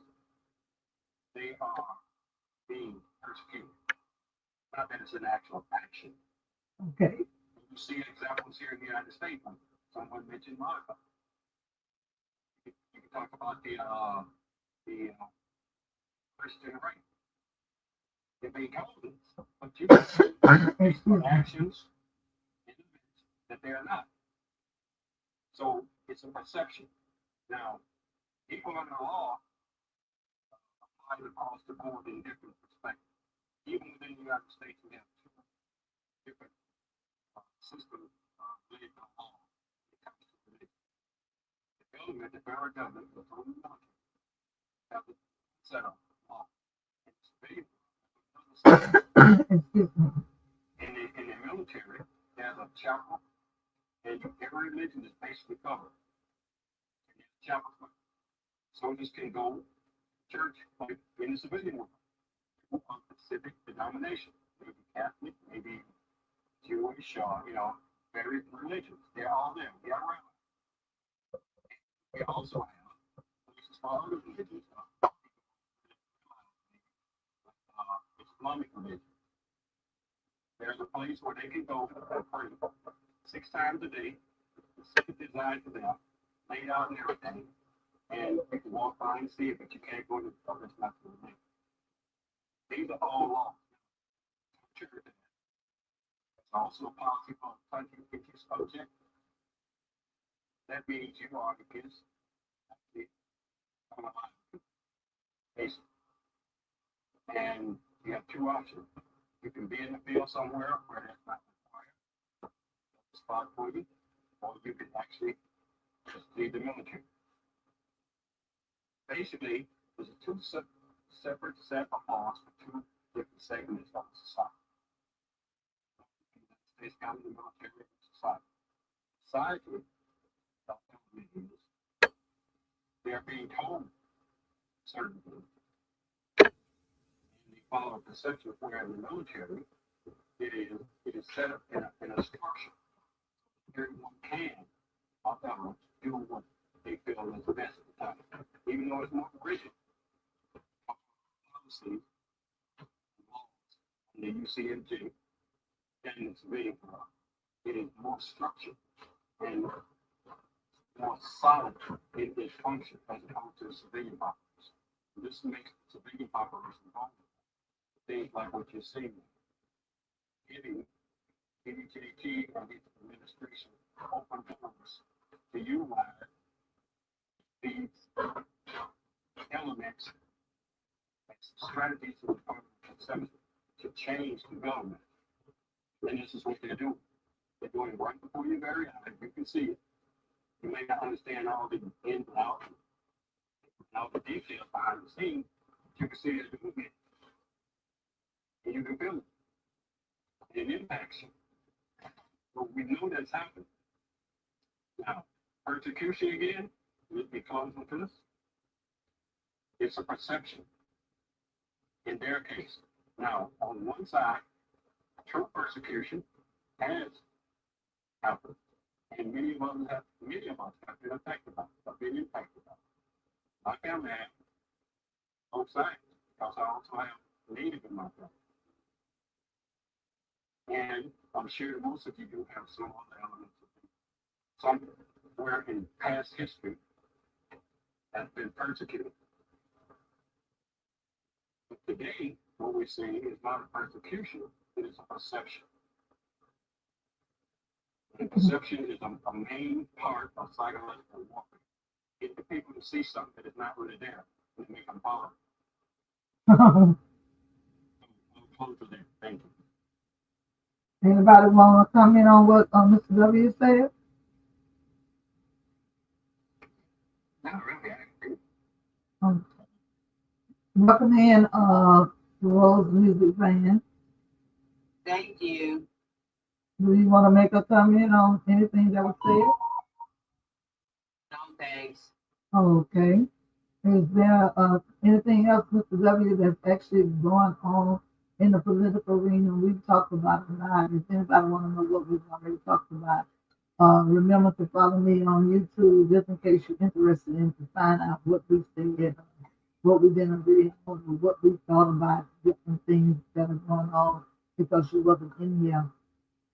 they are being persecuted, not that it's an actual action.
Okay.
You see examples here in the United States. Someone mentioned Monica. You can talk about the Christian right. They're being told this, but you based on actions and events that they are not. So it's a perception. Now, people under the law apply it across the board in different perspectives. Even within the United States, we have two different systems related to law when it comes to religion. The federal government, the total military, have it set up law. And it's very in the military, there's a chapel, and every religion is basically covered. And there's a chapel for soldiers can go to church like in the civilian world of specific denomination, maybe Catholic, maybe Jewish, various religions. They're all there. We are around. We also have places for other religions, Islamic religion. There's a place where they can go for free 6 times a day, specific designed for them, laid out and everything, and you can walk by and see it, but you can't go to the place not to the name. These are all laws. It's also a policy for a country to get you subject. That means you are against the basic. And you have 2 options. You can be in the field somewhere where that's not required, that's a spot for you, or you can actually just leave the military. Basically, there's 2 separate set of laws for 2 different segments of society. The United States County military society. Society, they're being told certain things. And they follow a perception where in the military, it is set up in a structure. Everyone can, however, do what they feel is best at the time. Even though it's more rigid, policies, laws, and the UCMJ, and it's civilian law, it is more structured and more solid in its function as opposed to the civilian population. This makes the civilian population vulnerable. Things like what you're seeing, giving PDKT and its administration open doors to utilize these elements and strategies of the to change the government. And this is what they're doing. They're doing it right before your very eyes. You can see it.
You may not understand all the ins and outs and all the details behind the scenes, but you can see it's movement. And you can feel it. And it impacts you. But we know that's happened. Now, persecution again, let me close with this. It's a perception in their case. Now, on one side, true persecution has happened. And many of us have been affected by it, have been impacted by it. My family has both sides, because I also have Native in my family. And I'm sure most of you do have some other elements of it. Somewhere in past history has been persecuted. But today, what we're seeing is not a persecution, it is a perception. And perception is a main part of psychological warfare. Get the people to see something that is not really there and make them follow. We'll close with that. Thank you.
Anybody want to comment on what Mr. W said?
Not really, I agree.
Welcome in, Rose Music Band.
Thank you.
Do you want to make a comment on anything that was said?
No thanks.
Okay. Is there anything else, Mr. W, that's actually going on in the political arena? We've talked about it tonight. If anybody want to know what we've already talked about, remember to follow me on YouTube just in case you're interested in to find out what we said, what we've been agreeing on, or what we thought about different things that are going on because you wasn't in here.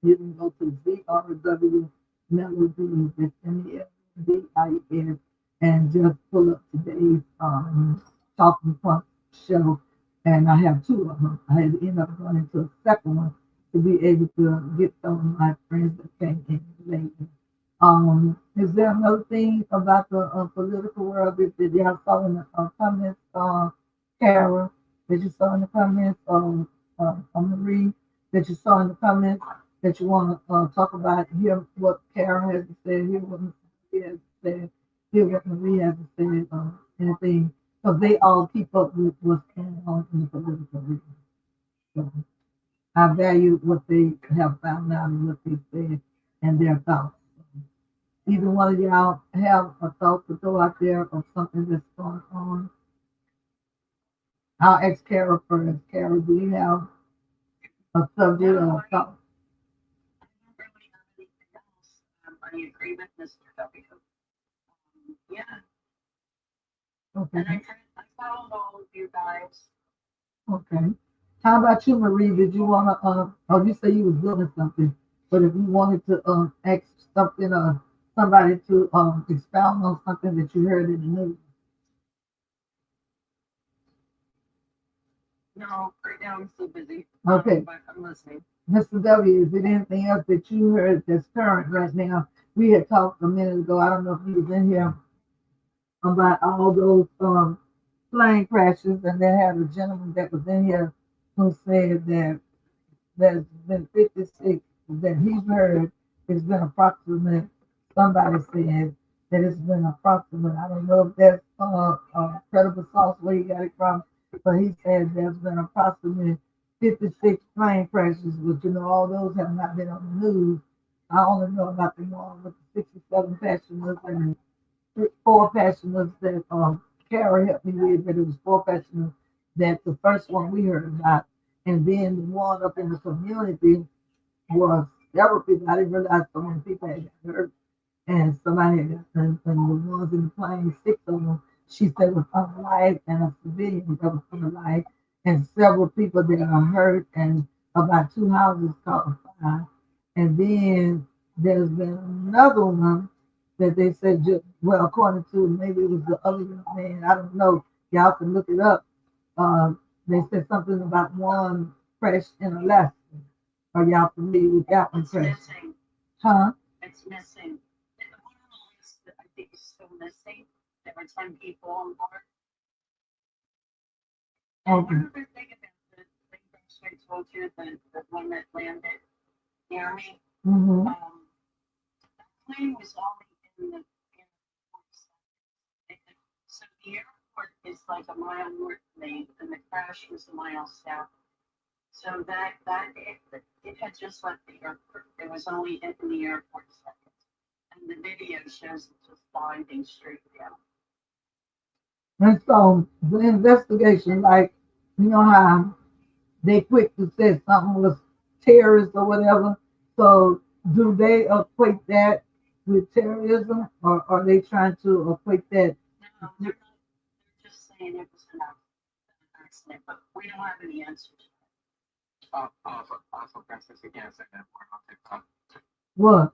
You can go to ZRW Melodies, it's MELDIES, and just pull up today's talking point show. And I have two of them. I had to end up going into a second one to be able to get some of my friends that came in late. Is there another thing about the political world that y'all saw in the comments, Kara, that you saw in the comments, Marie, that you saw in the comments that you want to talk about, hear what Kara has to say, hear what Marie has to say, hear what Marie has to say, anything, because they all keep up with what's going on in the political arena. So I value what they have found out and what they said and their thoughts. Either one of y'all have a thought to throw out there of something that's going on? I'll ask Kara first. Kara, do you have a subject or a thought?
I don't really have anything else. I agree with Mr. W. Yeah,
Okay.
and I followed all of you guys.
Okay. How about you, Marie? Did you want to, oh, you say you was doing something, but if you wanted to ask something or somebody to expound on something that you heard in the news.
No, right now I'm so busy.
Okay.
But I'm listening.
Mr. W, is there anything else that you heard that's current right now? We had talked a minute ago, I don't know if you was in here, about all those plane crashes, and they had a gentleman that was in here who said that there's been 56 that he's heard. It's been approximate. Somebody said that it's been approximate. I don't know if that's credible source where he got it from, but he said there's been approximately 56 plane crashes, but you know all those have not been on the news. I only know about the one with the 67 passengers and 4 passengers that Kara helped me with, but it was 4 passengers that the first one we heard about. And then the one up in the community was several people. I didn't realize so many people had got hurt. And somebody had got hurt. And the ones in the plane, 6 of them, she said was unalive, and a civilian that was unalive. And several people that are hurt, and about 2 houses caught fire. And then there's been another one that they said, well, according to maybe it was the other young man, I don't know. Y'all can look it up. They said something about one crash in Alaska. Are y'all familiar with that one?
It's missing.
Huh?
It's missing. And the one on the list that I think is still missing, there were 10 people on board. And
Okay.
one other thing about the plane crash I told you, the one that landed near me,
Mm-hmm.
that plane was only in the The airport is like a mile north of me, and the crash was a mile south. So it had just left the airport. It was only in the airport seconds, and the video shows it just sliding straight down.
And so the investigation, like, you know how they quick to say something was terrorist or whatever. So do they equate that with terrorism, or are they trying to equate that?
No, they're not. They're just saying it was an accident, but we don't have any answers.
Also, Princess, you can't say that word on TikTok.
What?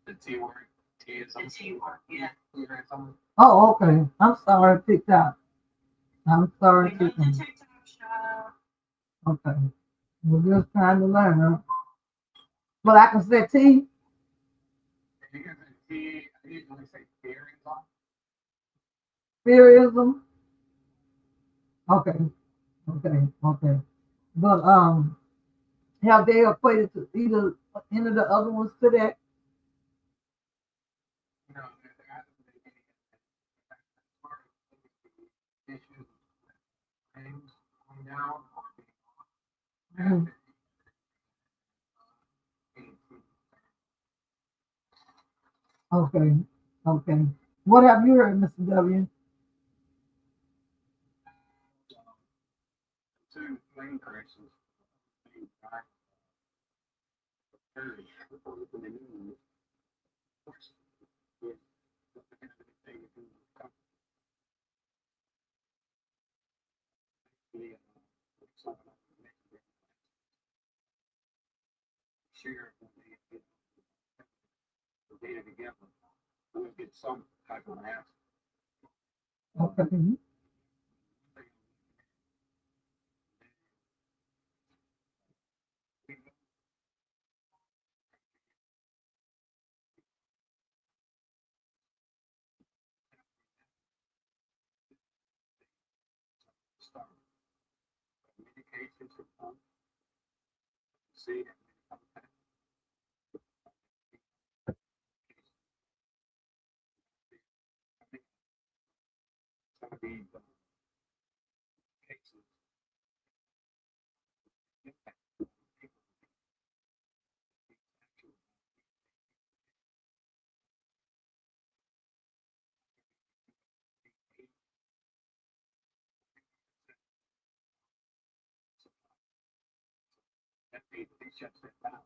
The T word. T is
The T word, yeah.
You heard something?
Oh, okay. I'm sorry, TikTok. I'm sorry,
We got the
TikTok.
TikTok shop.
Okay. We're just trying to learn, huh? But I can say T.
You can say T. I usually say fear is on.
Fearism. Okay. Okay. Okay. But have they equated to either any of the other ones to that?
You know, there hasn't been any as far as the issues of things going down or being
Mhm. Okay. Okay. What have you heard, Mr. W?
two lane corrections. Being back, very reported in the news. Of course, with doesn't have anything to do with company. Someone else is making it share when they get the data together. We'll get some type of answer.
Okay.
Start communication to see it. Some of these cases impact people. That they shut that down.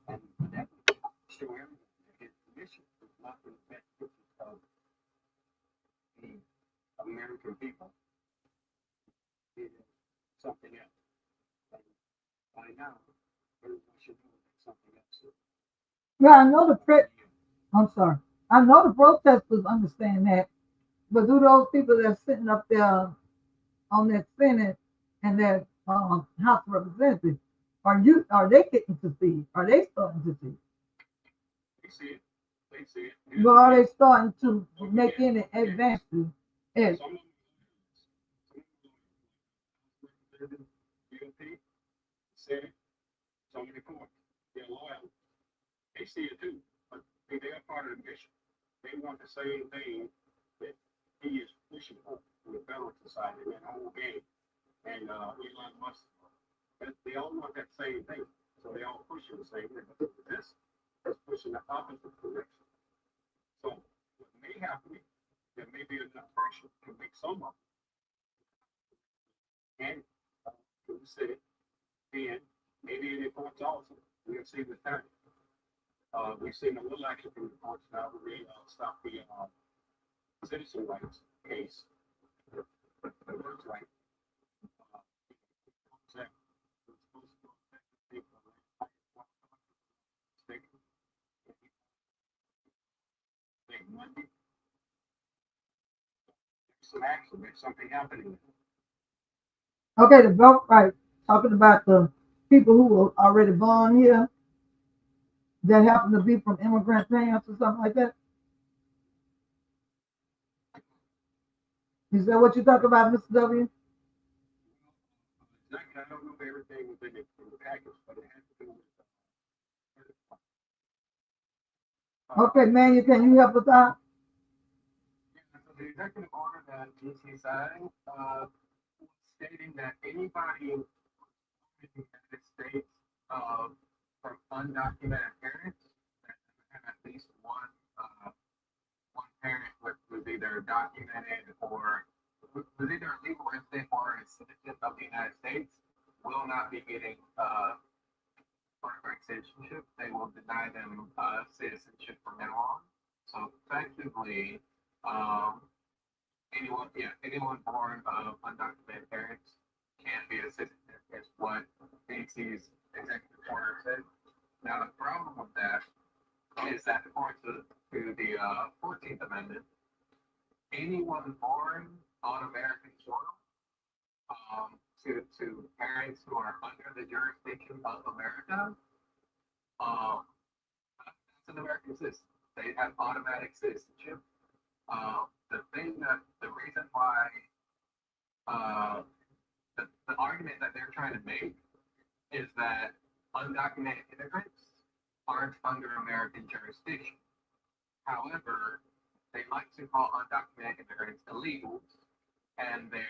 And that show everyone that his mission is not to affect pictures of the American people. It is something else. And by now, everyone should know that something else is.
Yeah, I know I'm sorry. I know the protesters understand that, but do those people that's sitting up there on that Senate and that House of Representatives, are they getting to see? Are they starting to see?
They see it. They see it.
Well, are they starting to make any advances? Yes.
Some of them, GOP, Senate, some of the court, they're loyal. They see it too, but they're part of the mission. They want the same thing that he is pushing for the federal society, that whole game. And Elon Musk, they all want that same thing. So they all pushing the same thing. But this is pushing the opposite direction. So what may happen, there may be enough pressure to make some of them and to the city, and maybe in the courts also. We'll see with that. We've seen a little action from the courts now. We stop the citizen rights case. The words right. Some action, there's something happening.
Okay, the vote right. Talking about the people who were already born here that happen to be from immigrant parents or something like that. Is that what you talk about, Mr. W?
Exactly. I don't know everything within the package, but it has to do with
Okay, man, can you help us out?
yeah, so the executive order that DC signed, stating that anybody in the United States from undocumented parents that have at least one parent was either documented or was either a legal resident or a citizen of the United States will not be getting birthright citizenship. They will deny them citizenship from now on. So effectively, um, anyone born of undocumented parents can be a citizen. Is what DC's executive order said. Now the problem with that is that according to the 14th Amendment, anyone born on American soil to parents who are under the jurisdiction of America, that's an American citizen. They have automatic citizenship. The reason why the argument that they're trying to make is that undocumented immigrants aren't under American jurisdiction. However, they like to call undocumented immigrants illegals, and they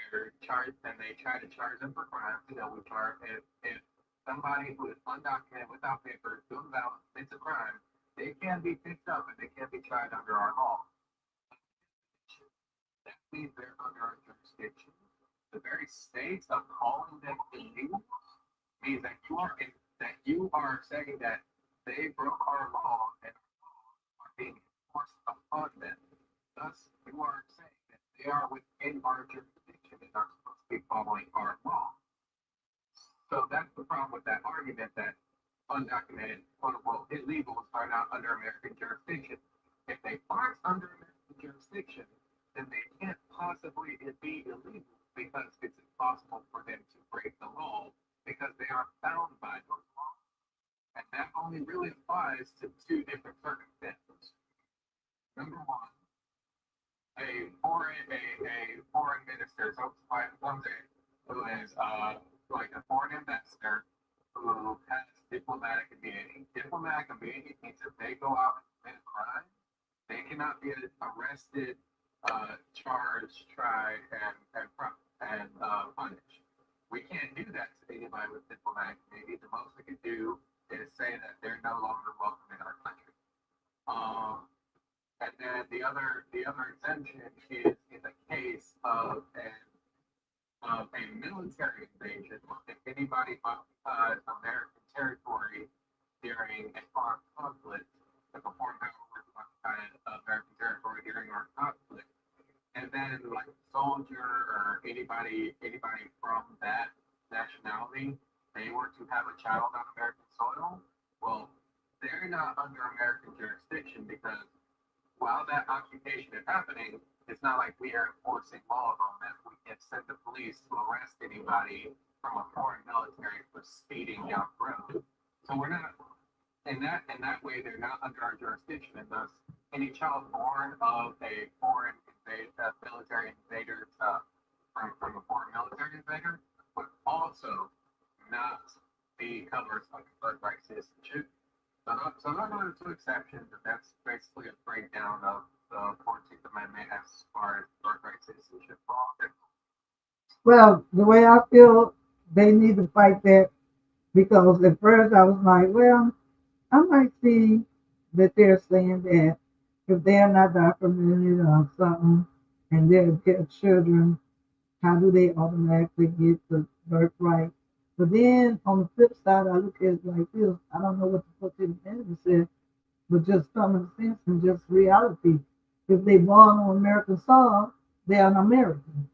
try to charge them for crimes. We charge if somebody who is undocumented without papers goes out and commits a crime, they can be picked up and they can be tried under our law. That means they're under our jurisdiction. The very state of calling them illegal means that you are saying that they broke our law and are being enforced upon them. Thus, you are saying that they are within our jurisdiction and are supposed to be following our law. So that's the problem with that argument that undocumented, quote unquote, illegals are not under American jurisdiction. If they aren't under American jurisdiction, then they can't possibly be illegal because it's impossible for them to break the law because they are bound by those laws. And that only really applies to two different circumstances. Number one, a foreign minister, so someday who is like a foreign ambassador who has diplomatic immunity. Diplomatic immunity means if they go out and commit a crime, they cannot be arrested, charged, tried, and punished. We can't do that to anybody with diplomatic immunity. The most we can do is say that they're no longer welcome in our country. And then the other exemption is in the case of a military invasion. If anybody occupies American territory during a foreign conflict, if a foreign power occupied American territory during our conflict, and then like a soldier or anybody from that nationality, they were to have a child on American soil, well, they're not under American jurisdiction because while that occupation is happening, it's not like we are enforcing laws on them. We can send the police to arrest anybody from a foreign military for speeding down the road. So we're not in that way they're not under our jurisdiction, and thus any child born of a foreign military invader from a foreign military invader would also not be covered by birthright citizenship. So those are the two exceptions, and that's basically a breakdown of the 14th Amendment as far as birthright citizenship law.
Well, the way I feel, they need to fight that because at first I was like, well, I might see that they're saying that if they're not documented or something and they're children, how do they automatically get the birthright? But then on the flip side, I look at it like this. I don't know what the 14th Amendment said, but just common sense and just reality. If they born on American soil, they're an American.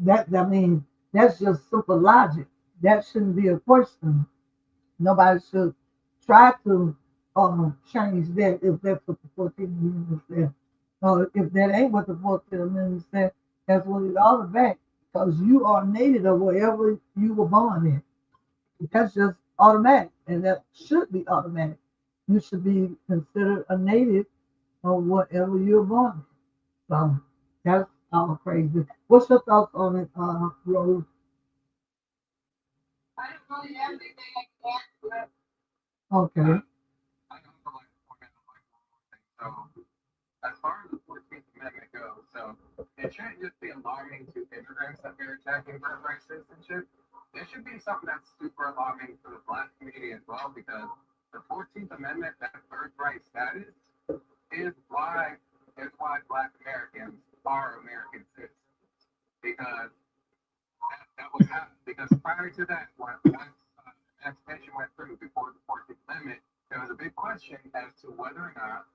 I mean, that's just simple logic. That shouldn't be a question. Nobody should try to change that if that's what the 14th Amendment said. Or if that ain't what the 14th Amendment said, that's what it ought to be. Because you are native of wherever you were born in. That's just automatic, and that should be automatic. You should be considered a native of whatever you're born in. So Oh, crazy. What's your thoughts on it, Rose?
I don't really have anything I can add to it.
Okay.
I also like to point out like one more thing. So as far as the 14th Amendment goes, so it shouldn't just be alarming to immigrants that they're attacking birthright citizenship. It should be something that's super alarming for the Black community as well, because the 14th Amendment, that birthright status, is why Black Americans are American citizens. Because that was happening. Because prior to that, once emancipation went through before the 14th Amendment, there was a big question as to whether or not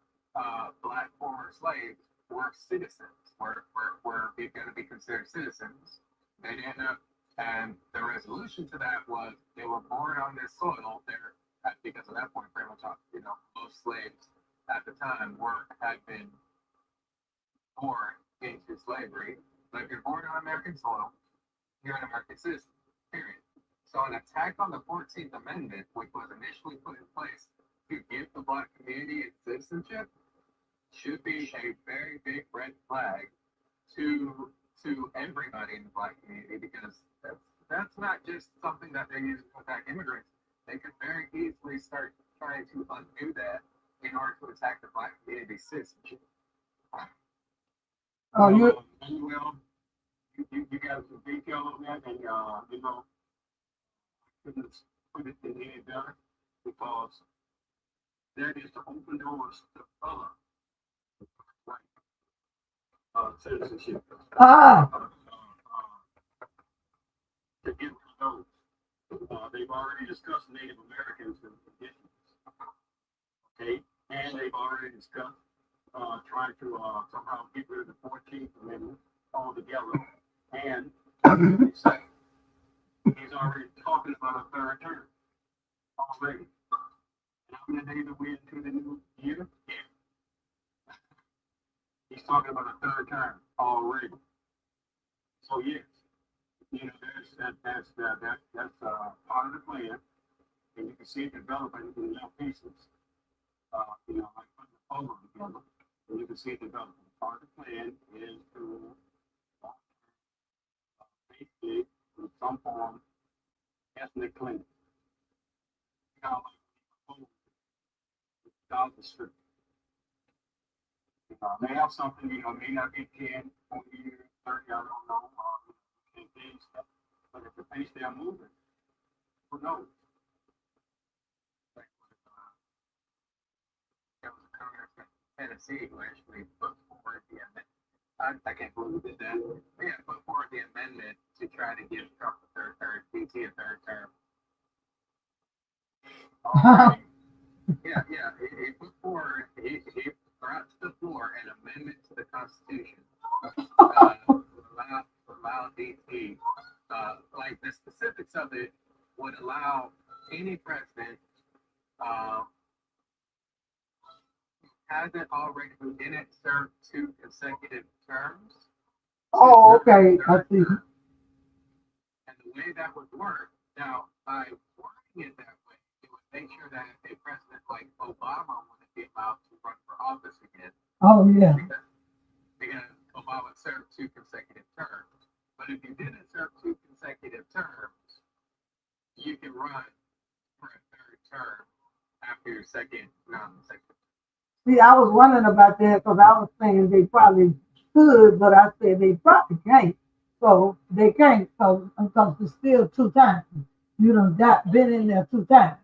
Black former slaves were citizens, were going to be considered citizens. They didn't know. And the resolution to that was they were born on this soil. Because at that point, pretty much, most slaves at the time had been born into slavery. But if you're born on American soil, you're an American citizen, period. So an attack on the 14th Amendment, which was initially put in place to give the Black community its citizenship, should be a very big red flag to everybody in the Black community, because that's not just something that they're using to attack immigrants. They could very easily start trying to undo that in order to attack the Black community citizenship.
Oh, you.
Well, you got some detail on that, and couldn't put it in any better, because that is to open doors to other citizenship.
Ah.
To get to those. They've already discussed Native Americans and Indigenous. Okay, and they've already discussed trying to somehow get rid of the 14th Amendment altogether. And he's already talking about a third term already. And how many days are we into the new year? Yeah. He's talking about a third term already. So yes, that's part of the plan, and you can see it developing in little pieces. Like putting the puzzle together, and you can see it developing. Part of the plan is to basically, in some form, ethnic cleansing. Kind of like Gaza Strip. They have something, may not be 10, 20 years, 30, I don't know, campaign stuff. But at the pace they're moving, who knows? Like, there was a congressman in Tennessee who actually put forward the amendment. I can't believe it, that. Yeah, put forward the amendment to try to give Trump a third term, PT a third term. Yeah. He put forward, he brought to the floor an amendment to the Constitution to allow DT. Like the specifics of it would allow any president hasn't already didn't serve 2 consecutive terms.
Oh, okay. I see.
And the way that would work, now by working it that way, it would make sure that a president like Obama wouldn't be allowed to run for office again.
Oh, yeah.
Because Obama served 2 consecutive terms. But if you didn't serve 2 consecutive terms, you can run for a third term after your second non-consecutive.
See, I was wondering about that because I was saying they probably could, but I said they probably can't. So they can't because it's still 2 times. You done been in there 2 times.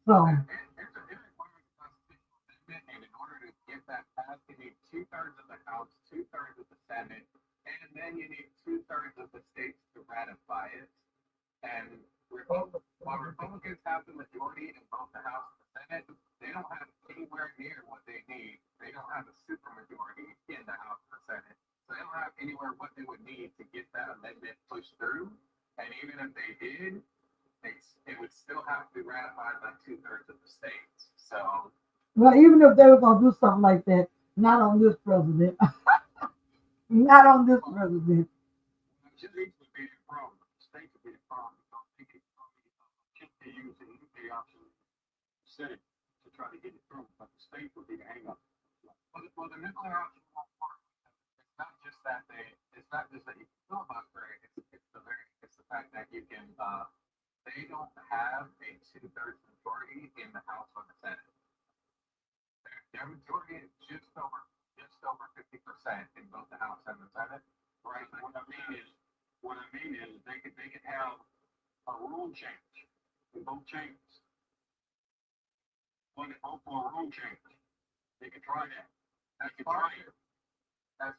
So.
It requires a constitutional amendment, and in order to get that passed, you need 2/3 of the House, 2/3 of the Senate, and then you need 2/3 of the states to ratify it. And while Republicans have the majority in both the House and the Senate, they don't have anywhere near what they need. They don't have a supermajority in the House and the Senate. So they don't have anywhere what they would need to get that amendment pushed through. And even if they did, it would still have to be ratified by 2/3 of the states. So.
Well, even if they were going to do something like that, not on this president. Not on this president.
States would be the problem. States would be the problem. They could use the nuclear option Senate to try to get it through, but the states would be the hang up.
Well, the nuclear option won't work. It's not just that it's not just that you can filibuster it, it's the fact that you can, they don't have a two-thirds majority in the House or the Senate. Their majority is just over 50% in both the House and the Senate.
Right. What I mean is they could have a rule change in both chambers. When they vote for a rule change, they could try that.
As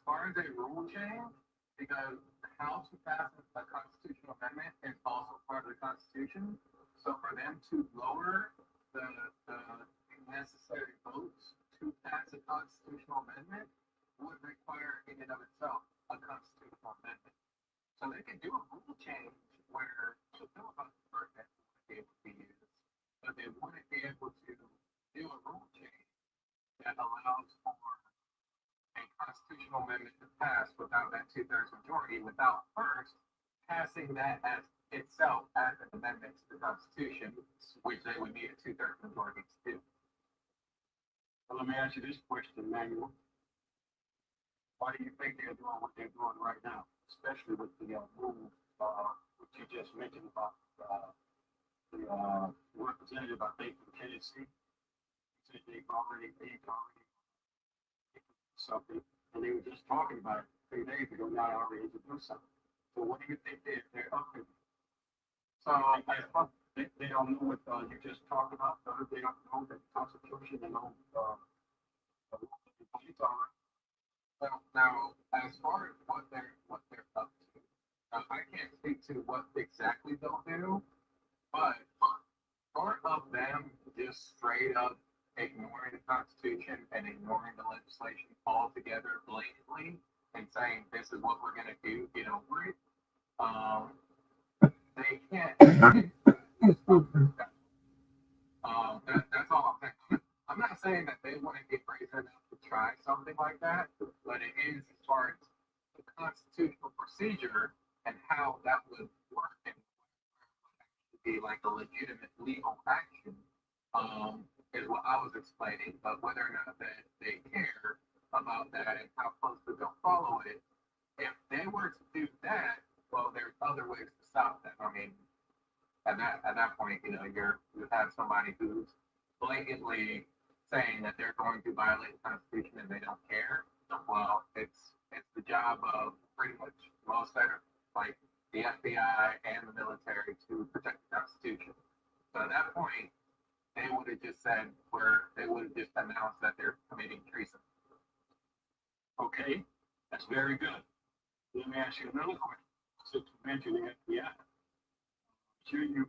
far as a rule change, because the House passes a constitutional amendment is also part of the Constitution. So for them to lower the necessary votes to pass a constitutional amendment would require in and of itself a constitutional amendment. So they can do a rule change where the filibuster would be able to be used, but they wouldn't be able to do a rule change that allows for a constitutional amendment to pass without that two-thirds majority, without first passing that as itself as an amendment to the Constitution, which they would need a two-thirds majority to do.
Well, let me ask you this question, Manuel. Why do you think they're doing what they're doing right now, especially with the move, which you just mentioned about the representative, I think, from Tennessee? He said they've already something, and they were just talking about it 3 days ago. Now they already introduced something. So what do you think they're up to?
So
They don't know what you just talked about. They don't know the Constitution. They know the rules.
now, as far as what they're up to, now, I can't speak to what exactly they'll do, but part of them just straight up ignoring the Constitution and ignoring the legislation altogether blatantly and saying this is what we're gonna do, get over it. They can't. That's all I'm saying. I'm not saying that they wouldn't get brazen enough to try something like that, but it is as far as the constitutional procedure and how that would work and be like a legitimate legal action, is what I was explaining. But whether or not that they care about that and how closely they'll follow it, if they were to do that, well, there's other ways to stop that. I mean, at that point, you have somebody who's blatantly saying that they're going to violate the Constitution and they don't care. Well, it's the job of pretty much most federal, like the FBI and the military, to protect the Constitution. So at that point, they would have just said they would have just announced that they're committing treason.
Okay, that's very good. Let me ask you another question. Since you mentioned the FBI, sure you've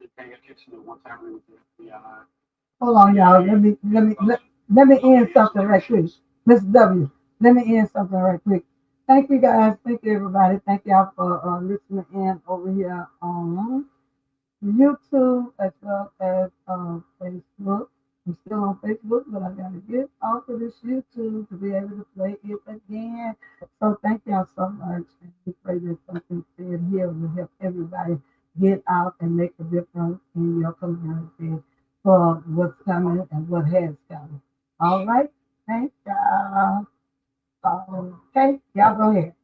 been paying attention to what's happening with the FBI.
Hold on, y'all. Let me end something right quick. Mr. W, let me end something right quick. Thank you guys. Thank you everybody. Thank y'all for listening in over here on YouTube as well as Facebook. I'm still on Facebook, but I gotta get off of this YouTube to be able to play it again. So thank y'all so much. And we pray that something said here will help everybody get out and make a difference in your community for what's coming and what has come. All right. Thank y'all. Okay, y'all go ahead.